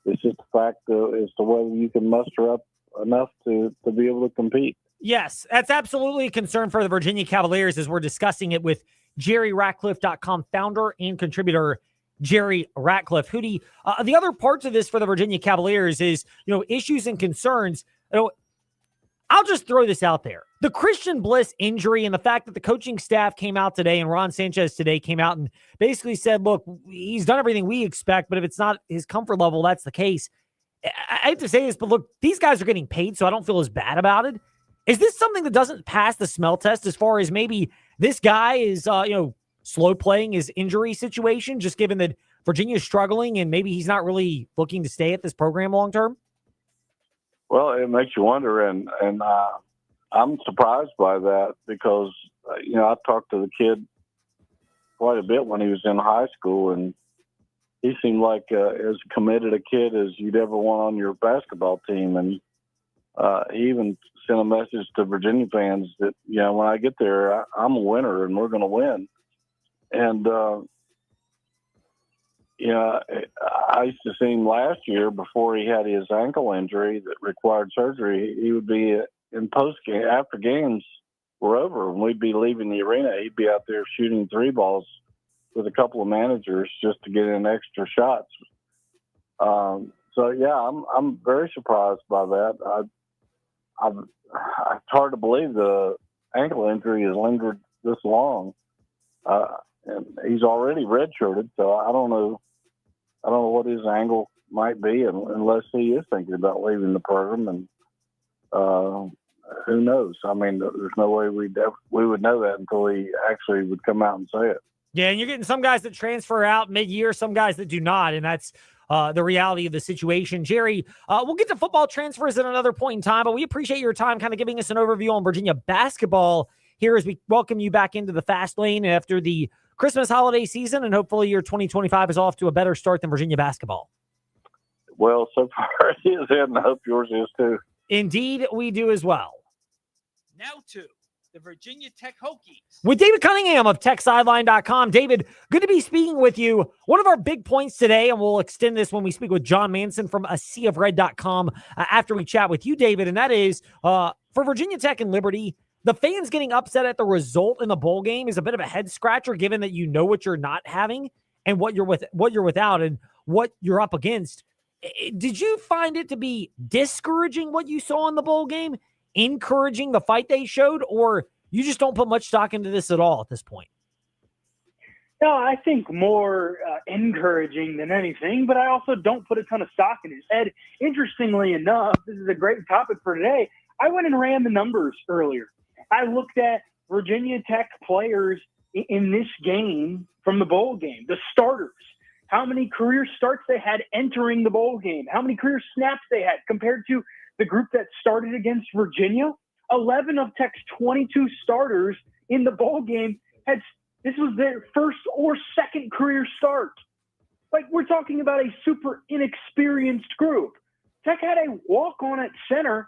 It's just the fact as to whether you can muster up enough to be able to compete. Yes, that's absolutely a concern for the Virginia Cavaliers as we're discussing it with JerryRatcliffe.com founder and contributor Jerry Ratcliffe. Hootie, the other parts of this for the Virginia Cavaliers is, issues and concerns. I'll just throw this out there. The Christian Bliss injury and the fact that the coaching staff came out today and Ron Sanchez today came out and basically said, look, he's done everything we expect, but if it's not his comfort level, that's the case. I hate to say this, but look, these guys are getting paid, so I don't feel as bad about it. Is this something that doesn't pass the smell test as far as maybe this guy is, slow playing his injury situation, just given that Virginia is struggling and maybe he's not really looking to stay at this program long term? Well, it makes you wonder, and I'm surprised by that because, I talked to the kid quite a bit when he was in high school, and he seemed like as committed a kid as you'd ever want on your basketball team. And he even sent a message to Virginia fans that, when I get there, I'm a winner and we're going to win. And, I used to see him last year before he had his ankle injury that required surgery. He would be in post game after games were over and we'd be leaving the arena. He'd be out there shooting three balls with a couple of managers just to get in extra shots. So yeah, I'm very surprised by that. It's hard to believe the ankle injury has lingered this long. And he's already redshirted, so I don't know what his angle might be unless he is thinking about leaving the program. And who knows? I mean, there's no way we would know that until he actually would come out and say it. Yeah, and you're getting some guys that transfer out mid-year, some guys that do not, and that's the reality of the situation. Jerry, we'll get to football transfers at another point in time, but we appreciate your time kind of giving us an overview on Virginia basketball here as we welcome you back into the fast lane after the Christmas holiday season, and hopefully your 2025 is off to a better start than Virginia basketball. Well, so far it is, and I hope yours is too. Indeed, we do as well. Now to the Virginia Tech Hokies. With David Cunningham of TechSideline.com. David, good to be speaking with you. One of our big points today, and we'll extend this when we speak with John Manson from ASeaofRed.com after we chat with you, David, and that is for Virginia Tech and Liberty, the fans getting upset at the result in the bowl game is a bit of a head scratcher, given that you know what you're not having and what you're without and what you're up against. Did you find it to be discouraging what you saw in the bowl game, encouraging the fight they showed, or you just don't put much stock into this at all at this point? No, I think more encouraging than anything, but I also don't put a ton of stock in it. Ed, interestingly enough, this is a great topic for today. I went and ran the numbers earlier. I looked at Virginia Tech players in this game from the bowl game, the starters, how many career starts they had entering the bowl game, how many career snaps they had compared to the group that started against Virginia. 11 of Tech's 22 starters in the bowl game this was their first or second career start. Like, we're talking about a super inexperienced group. Tech had a walk-on at center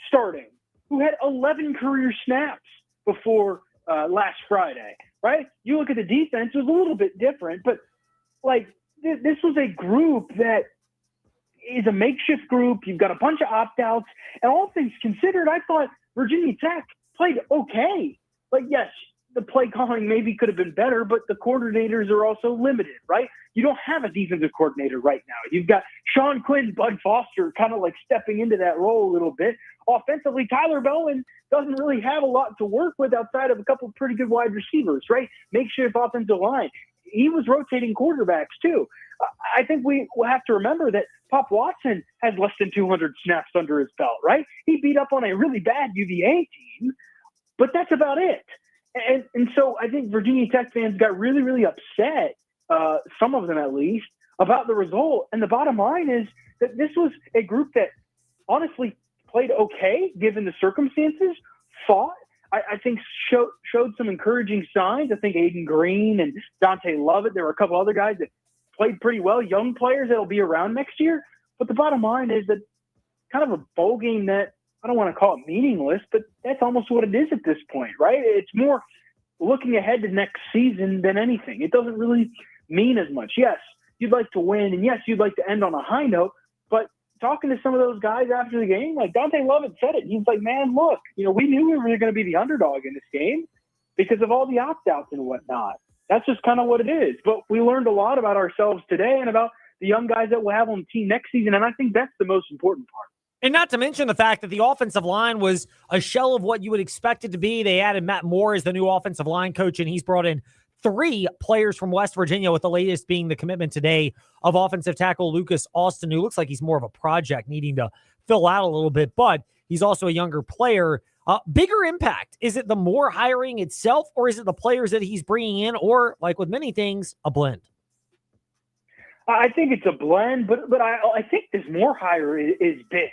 starting who had 11 career snaps before last Friday, right? You look at the defense, it was a little bit different, but like this was a group that is a makeshift group. You've got a bunch of opt-outs, and all things considered, I thought Virginia Tech played okay. Like, yes, the play calling maybe could have been better, but the coordinators are also limited, right? You don't have a defensive coordinator right now. You've got Sean Quinn, Bud Foster kind of like stepping into that role a little bit. Offensively, Tyler Bowen doesn't really have a lot to work with outside of a couple of pretty good wide receivers, right? Makeshift offensive line. He was rotating quarterbacks too. I think we will have to remember that Pop Watson has less than 200 snaps under his belt, right? He beat up on a really bad UVA team, but that's about it. And so I think Virginia Tech fans got really, really upset, some of them at least, about the result. And the bottom line is that this was a group that honestly played okay given the circumstances, fought. I think showed some encouraging signs. I think Aiden Green and Dante Lovett, there were a couple other guys that played pretty well, young players that'll be around next year. But the bottom line is that kind of a bowl game that I don't want to call it meaningless, but that's almost what it is at this point, right? It's more looking ahead to next season than anything. It doesn't really mean as much. Yes, you'd like to win, and yes, you'd like to end on a high note, but talking to some of those guys after the game, like Dante Lovett said it. He's like, man, look, we knew we were going to be the underdog in this game because of all the opt-outs and whatnot. That's just kind of what it is. But we learned a lot about ourselves today and about the young guys that we'll have on the team next season, and I think that's the most important part. And not to mention the fact that the offensive line was a shell of what you would expect it to be. They added Matt Moore as the new offensive line coach, and he's brought in 3 players from West Virginia, with the latest being the commitment today of offensive tackle Lucas Austin, who looks like he's more of a project needing to fill out a little bit, but he's also a younger player. Bigger impact, is it the Moore hiring itself, or is it the players that he's bringing in, or, like with many things, a blend? I think it's a blend, but I think this Moore hire is big.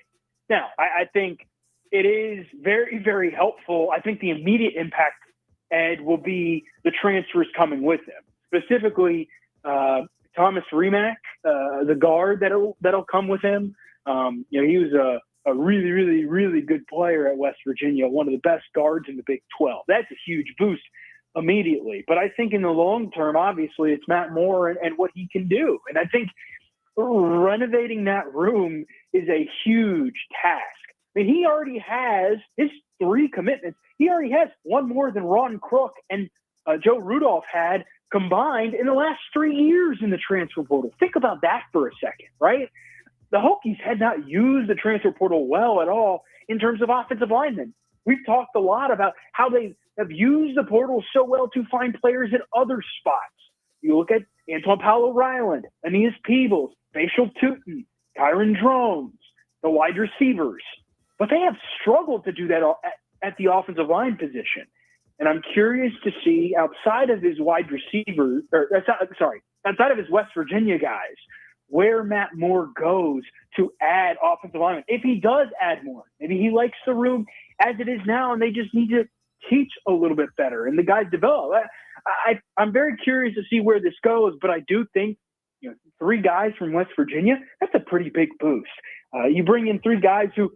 Now, I think it is very, very helpful. I think the immediate impact, Ed, will be the transfers coming with him. Specifically, Thomas Remack, the guard that'll come with him. He was a really, really, really good player at West Virginia, one of the best guards in the Big 12. That's a huge boost immediately. But I think in the long term, obviously, it's Matt Moore and what he can do. And I think renovating that room is a huge task. I mean, he already has his 3 commitments. He already has one more than Ron Crook and Joe Rudolph had combined in the last 3 years in the transfer portal. Think about that for a second, right? The Hokies had not used the transfer portal well at all in terms of offensive linemen. We've talked a lot about how they have used the portal so well to find players at other spots. You look at Antoine Powell-Ryland, Aeneas Peebles, Facial Tootin, Kyron Drones, the wide receivers. But they have struggled to do that at the offensive line position. And I'm curious to see, outside of his outside of his West Virginia guys, where Matt Moore goes to add offensive linemen. If he does add more, maybe he likes the room as it is now and they just need to teach a little bit better and the guys develop. I'm very curious to see where this goes, but I do think 3 guys from West Virginia, that's a pretty big boost. You bring in 3 guys who,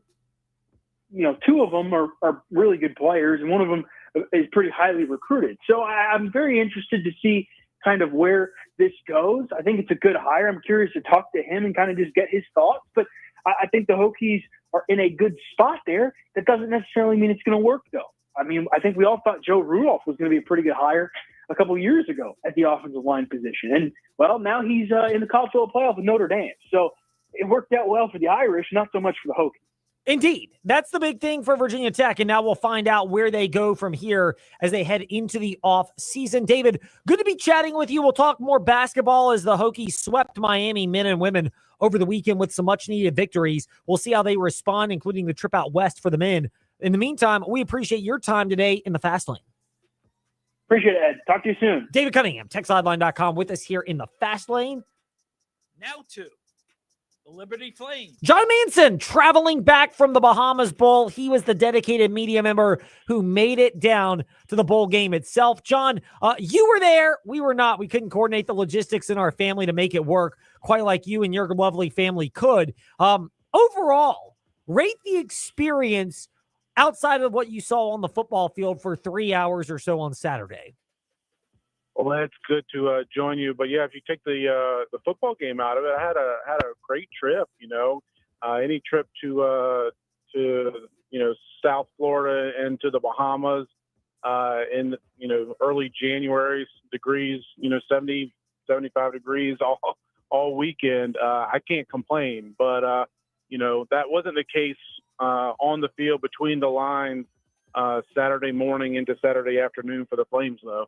2 of them are really good players and one of them is pretty highly recruited. So I'm very interested to see kind of where this goes. I think it's a good hire. I'm curious to talk to him and kind of just get his thoughts. But I think the Hokies are in a good spot there. That doesn't necessarily mean it's going to work, though. I mean, I think we all thought Joe Rudolph was going to be a pretty good hire a couple of years ago at the offensive line position. And, well, now he's in the college football playoff with Notre Dame. So it worked out well for the Irish, not so much for the Hokies. Indeed. That's the big thing for Virginia Tech, and now we'll find out where they go from here as they head into the off season. David, good to be chatting with you. We'll talk more basketball as the Hokies swept Miami men and women over the weekend with some much-needed victories. We'll see how they respond, including the trip out west for the men. In the meantime, we appreciate your time today in the Fast Lane. Appreciate it, Ed. Talk to you soon. David Cunningham, TexSideline.com, with us here in the Fast Lane. Now to the Liberty Flames. John Manson traveling back from the Bahamas Bowl. He was the dedicated media member who made it down to the bowl game itself. John, you were there. We were not. We couldn't coordinate the logistics in our family to make it work quite like you and your lovely family could. Overall, rate the experience outside of what you saw on the football field for 3 hours or so on Saturday. Well, it's good to join you, but yeah, if you take the football game out of it, I had a great trip. Any trip to South Florida and to the Bahamas in early January, degrees 70, 75 degrees all weekend. I can't complain, but that wasn't the case on the field between the lines Saturday morning into Saturday afternoon for the Flames, though.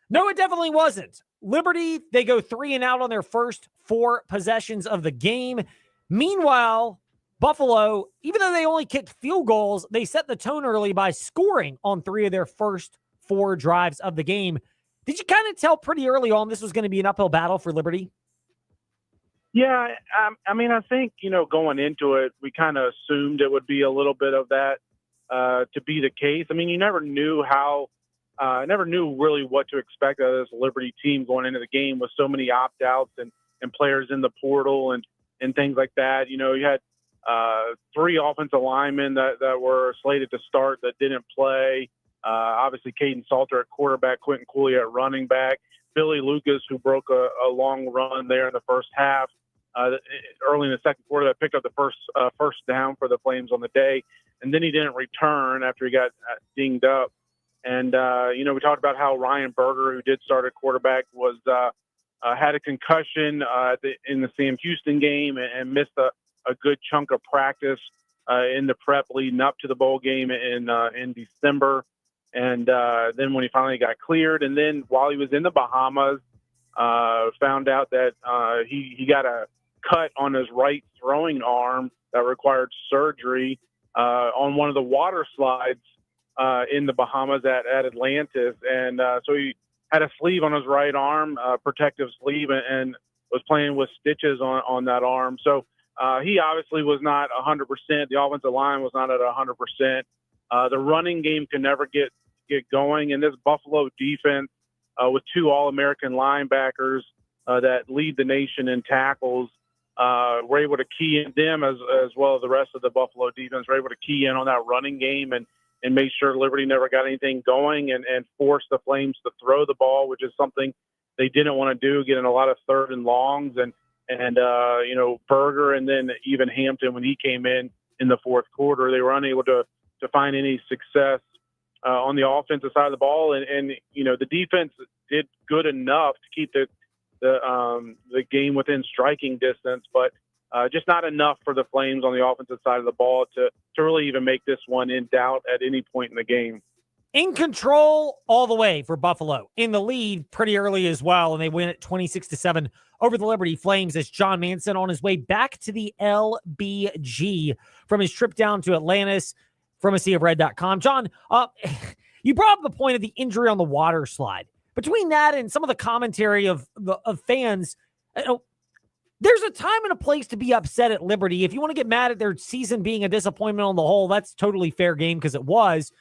No, it definitely wasn't. Liberty, they go 3-and-out on their first 4 possessions of the game. Meanwhile, Buffalo, even though they only kicked field goals, they set the tone early by scoring on 3 of their first 4 drives of the game. Did you kind of tell pretty early on this was going to be an uphill battle for Liberty? Yeah, I mean, I think, going into it, we kind of assumed it would be a little bit of that to be the case. I mean, you never knew really what to expect out of this Liberty team going into the game with so many opt-outs and players in the portal and things like that. You had 3 offensive linemen that were slated to start that didn't play. Obviously, Caden Salter at quarterback, Quentin Cooley at running back, Billy Lucas, who broke a long run there in the first half. Early in the second quarter, that picked up the first down for the Flames on the day, and then he didn't return after he got dinged up. And we talked about how Ryan Berger, who did start at quarterback, was had a concussion in the Sam Houston game and missed a good chunk of practice in the prep leading up to the bowl game in December. And then when he finally got cleared, and then while he was in the Bahamas, found out that he got a cut on his right throwing arm that required surgery on one of the water slides in the Bahamas at Atlantis. And so he had a sleeve on his right arm, protective sleeve, and was playing with stitches on that arm. So he obviously was not 100%. The offensive line was not at 100%. The running game could never get going. And this Buffalo defense with 2 All-American linebackers that lead the nation in tackles, were able to key in them as well as the rest of the Buffalo defense, were able to key in on that running game and make sure Liberty never got anything going and force the Flames to throw the ball, which is something they didn't want to do, getting a lot of 3rd and longs and Berger and then even Hampton, when he came in the fourth quarter, they were unable to find any success on the offensive side of the ball. And the defense did good enough to keep the game within striking distance, but just not enough for the Flames on the offensive side of the ball to really even make this one in doubt at any point in the game. In control all the way for Buffalo. In the lead pretty early as well, and they win it 26-7 over the Liberty Flames as John Manson on his way back to the LBG from his trip down to Atlantis from ASeaofRed.com. John, you brought up the point of the injury on the water slide. Between that and some of the commentary of fans, there's a time and a place to be upset at Liberty. If you want to get mad at their season being a disappointment on the whole, that's totally fair game because it was.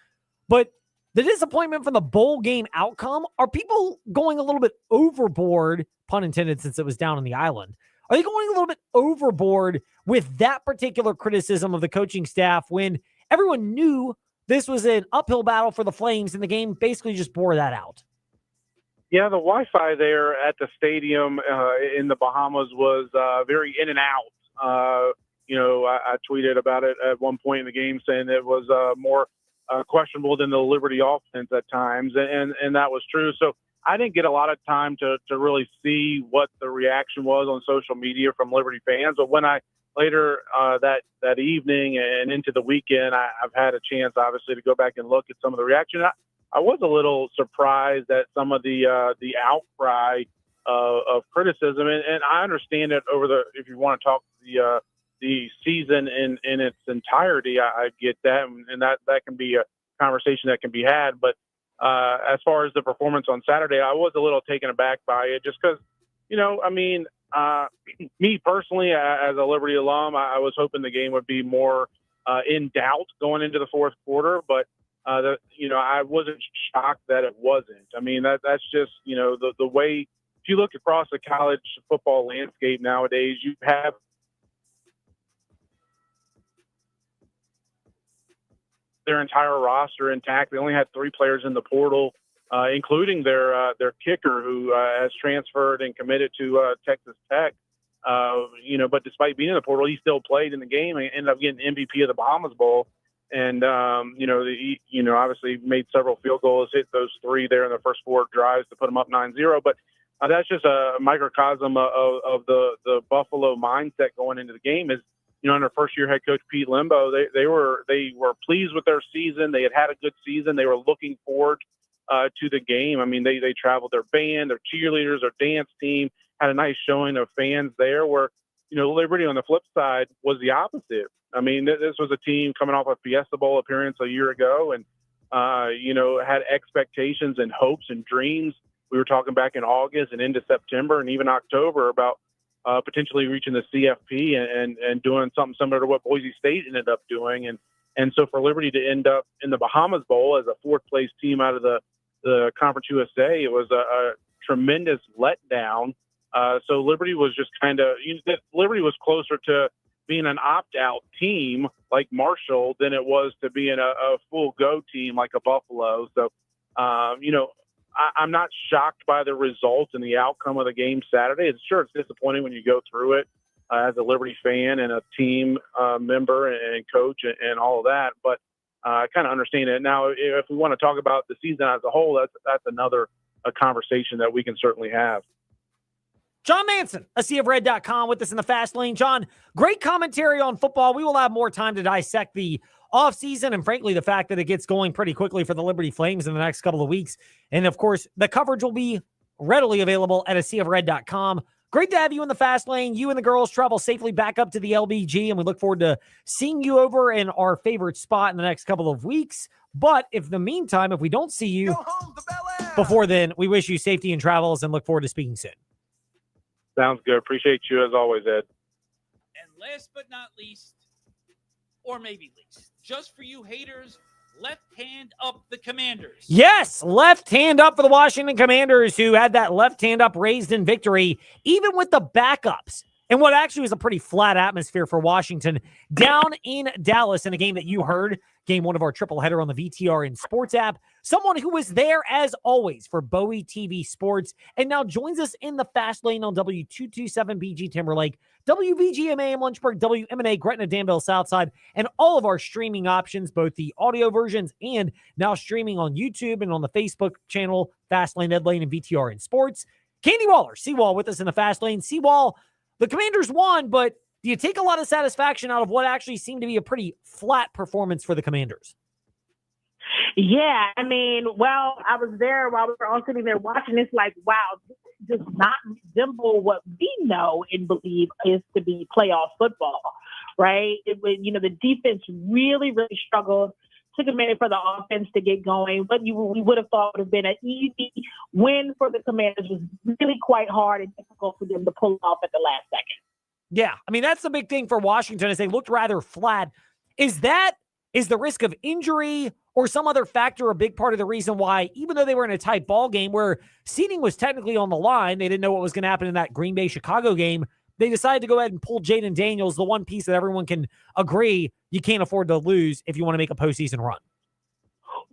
But the disappointment from the bowl game outcome, are people going a little bit overboard, pun intended since it was down on the island? Are they going a little bit overboard with that particular criticism of the coaching staff when everyone knew this was an uphill battle for the Flames and the game basically just bore that out? Yeah, the Wi-Fi there at the stadium in the Bahamas was very in and out. I tweeted about it at one point in the game saying it was more questionable than the Liberty offense at times, and that was true. So I didn't get a lot of time to really see what the reaction was on social media from Liberty fans. But when I later that evening and into the weekend, I've had a chance, obviously, to go back and look at some of the reaction. I was a little surprised at some of the outcry of criticism, and I understand it if you want to talk the season in its entirety, I get that, and that can be a conversation that can be had. But as far as the performance on Saturday, I was a little taken aback by it, just because, me personally, as a Liberty alum, I was hoping the game would be more in doubt going into the fourth quarter, but I wasn't shocked that it wasn't. I mean, that's just, the way, if you look across the college football landscape nowadays, you have their entire roster intact. They only had 3 players in the portal, including their kicker, who has transferred and committed to Texas Tech. But despite being in the portal, he still played in the game and ended up getting MVP of the Bahamas Bowl. And obviously made several field goals, hit those 3 there in the first 4 drives to put them up 9-0. But that's just a microcosm of the Buffalo mindset going into the game. Is under first-year head coach Pete Limbo, they were pleased with their season. They had a good season. They were looking forward to the game. I mean, they traveled their band, their cheerleaders, their dance team, had a nice showing of fans there. Where Liberty on the flip side was the opposite. I mean, this was a team coming off a Fiesta Bowl appearance a year ago, and had expectations and hopes and dreams. We were talking back in August and into September and even October about potentially reaching the CFP and doing something similar to what Boise State ended up doing. And so for Liberty to end up in the Bahamas Bowl as a 4th place team out of the Conference USA, it was a tremendous letdown. So Liberty was just Liberty was closer to being an opt-out team like Marshall than it was to being a full go team like a Buffalo. So, I'm not shocked by the result and the outcome of the game Saturday. It's disappointing when you go through it as a Liberty fan and a team member and coach and all of that. But I kind of understand it. Now, if we want to talk about the season as a whole, that's another conversation that we can certainly have. John Manson, ASeaofRed.com, with us in the Fast Lane. John, great commentary on football. We will have more time to dissect the offseason and, frankly, the fact that it gets going pretty quickly for the Liberty Flames in the next couple of weeks. And, of course, the coverage will be readily available at ASeaofRed.com. Great to have you in the Fast Lane. You and the girls travel safely back up to the LBG, and we look forward to seeing you over in our favorite spot in the next couple of weeks. But if in the meantime, if we don't see you before then, we wish you safety in travels and look forward to speaking soon. Sounds good. Appreciate you as always, Ed. And last but not least, or maybe least, just for you haters, left hand up the Commanders. Yes, left hand up for the Washington Commanders, who had that left hand up raised in victory, even with the backups. And what actually was a pretty flat atmosphere for Washington down in Dallas in a game that you heard, game 1 of our triple header on the VTRN Sports app. Someone who was there, as always, for Bowie TV Sports and now joins us in the Fast Lane on W227BG Timberlake, WVGMA in Lynchburg, WMNA Gretna Danville Southside, and all of our streaming options, both the audio versions and now streaming on YouTube and on the Facebook channel, Fast Lane, Ed Lane, and VTRN Sports. Candy Waller, Seawall, with us in the Fast Lane. Seawall, the Commanders won, but do you take a lot of satisfaction out of what actually seemed to be a pretty flat performance for the Commanders? Yeah, I mean, well, I was there while we were all sitting there watching. It's like, wow, this does not resemble what we know and believe is to be playoff football, right? The defense really, really struggled. Took a minute for the offense to get going. What we would have thought would have been an easy win for the Commanders was really quite hard and difficult for them to pull off at the last second. Yeah, I mean, that's the big thing for Washington is they looked rather flat. Is the risk of injury or some other factor a big part of the reason why, even though they were in a tight ball game where seeding was technically on the line, they didn't know what was going to happen in that Green Bay-Chicago game, they decided to go ahead and pull Jaden Daniels, the one piece that everyone can agree you can't afford to lose if you want to make a postseason run.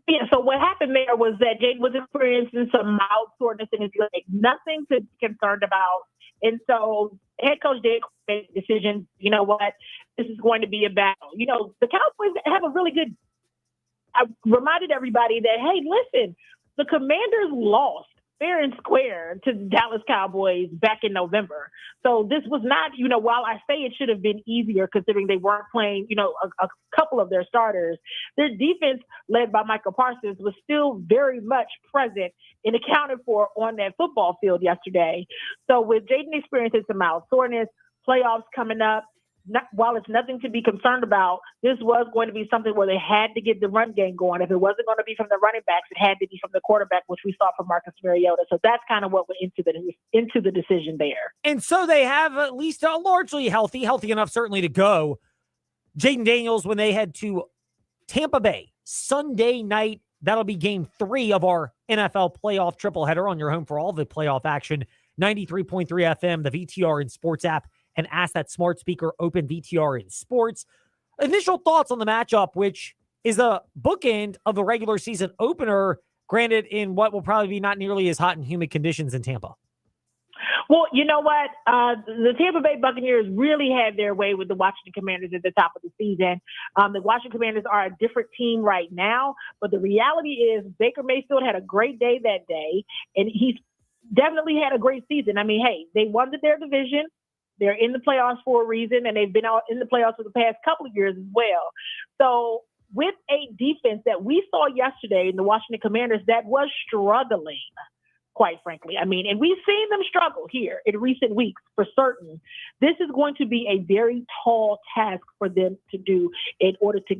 Yeah, so what happened there was that Jaden was experiencing some mild soreness in his leg, nothing to be concerned about. And so head coach did make a decision, you know what, this is going to be a battle. You know, the Cowboys have a really good. I reminded everybody that, hey, listen, the Commanders lost fair and square to the Dallas Cowboys back in November. So this was not, you know, while I say it should have been easier considering they weren't playing, you know, a couple of their starters, their defense led by Michael Parsons was still very much present and accounted for on that football field yesterday. So with Jaden experiencing some mild soreness, playoffs coming up, while it's nothing to be concerned about, this was going to be something where they had to get the run game going. If it wasn't going to be from the running backs, it had to be from the quarterback, which we saw from Marcus Mariota. So that's kind of what went into the decision there. And so they have at least a largely healthy enough certainly to go. Jaden Daniels, when they head to Tampa Bay Sunday night, that'll be game 3 of our NFL playoff triple header on your home for all the playoff action. 93.3 FM, the VTR and Sports app, and Ask That Smart Speaker, open VTR in Sports. Initial thoughts on the matchup, which is a bookend of the regular season opener, granted in what will probably be not nearly as hot and humid conditions in Tampa. Well, you know what? The Tampa Bay Buccaneers really had their way with the Washington Commanders at the top of the season. The Washington Commanders are a different team right now, but the reality is Baker Mayfield had a great day that day, and he's definitely had a great season. I mean, hey, they won their division. They're in the playoffs for a reason, and they've been out in the playoffs for the past couple of years as well. So with a defense that we saw yesterday in the Washington Commanders that was struggling, quite frankly. I mean, and we've seen them struggle here in recent weeks for certain. This is going to be a very tall task for them to do in order to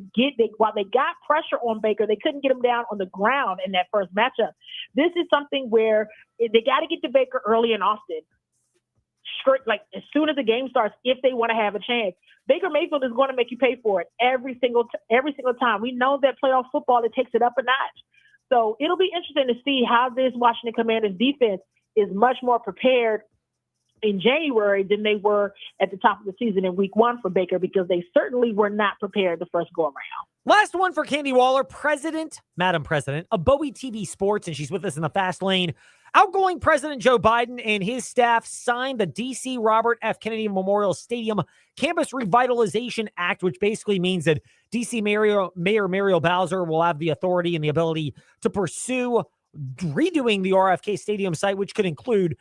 while they got pressure on Baker, they couldn't get him down on the ground in that first matchup. This is something where they got to get to Baker early and often. Like as soon as the game starts, if they want to have a chance, Baker Mayfield is going to make you pay for it every single time. We know that playoff football, it takes it up a notch. So it'll be interesting to see how this Washington Commanders defense is much more prepared in January than they were at the top of the season in week 1 for Baker, because they certainly were not prepared the first go around. Last one for Candy Waller, Madam President of Bowie TV Sports, and she's with us in the fast lane. Outgoing President Joe Biden and his staff signed the D.C. Robert F. Kennedy Memorial Stadium Campus Revitalization Act, which basically means that D.C. Mayor Muriel Bowser will have the authority and the ability to pursue redoing the RFK Stadium site, which could include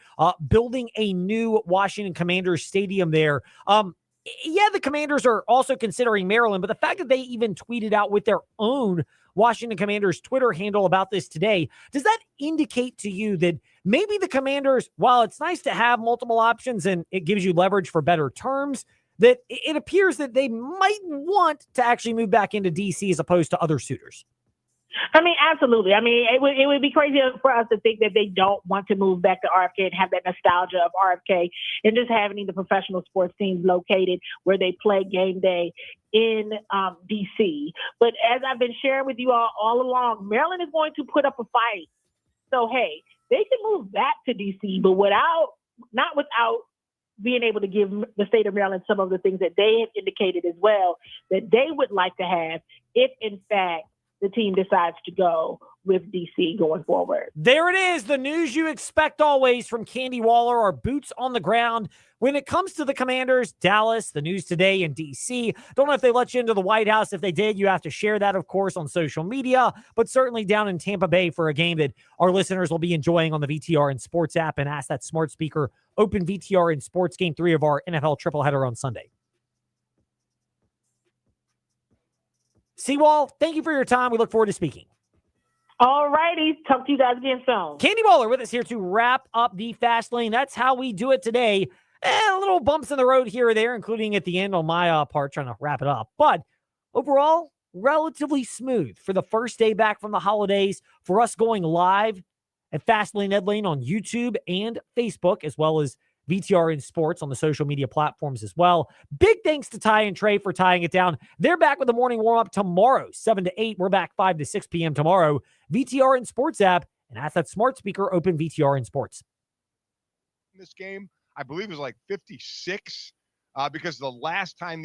building a new Washington Commanders stadium there. Yeah, the Commanders are also considering Maryland, but the fact that they even tweeted out with their own Washington Commanders Twitter handle about this today, does that indicate to you that maybe the Commanders, while it's nice to have multiple options and it gives you leverage for better terms, that it appears that they might want to actually move back into DC as opposed to other suitors? I mean, absolutely. I mean, it would be crazy for us to think that they don't want to move back to RFK and have that nostalgia of RFK and just having the professional sports teams located where they play game day in D.C. But as I've been sharing with you all along, Maryland is going to put up a fight. So, hey, they can move back to D.C., but not without being able to give the state of Maryland some of the things that they have indicated as well that they would like to have if, in fact, the team decides to go with DC going forward. There it is. The news you expect always from Candy Waller, our boots on the ground. When it comes to the Commanders, Dallas, the news today in DC. Don't know if they let you into the White House. If they did, you have to share that, of course, on social media, but certainly down in Tampa Bay for a game that our listeners will be enjoying on the VTR and Sports app, and Ask That Smart Speaker, open VTR and Sports game 3 of our NFL triple header on Sunday. Seawall, thank you for your time. We look forward to speaking. All righty. Talk to you guys again soon. Candy Waller with us here to wrap up the fast lane. That's how we do it today. A little bumps in the road here or there, including at the end on my part, trying to wrap it up. But overall, relatively smooth for the first day back from the holidays, for us going live at Fastlane Ed Lane on YouTube and Facebook, as well as VTR in Sports on the social media platforms as well. Big thanks to Ty and Trey for tying it down. They're back with the morning warm-up tomorrow, 7 to 8. We're back 5 to 6 p.m. tomorrow. VTR in Sports app, and Ask That Smart Speaker, open VTR in Sports. This game, I believe, was like 56 because the last time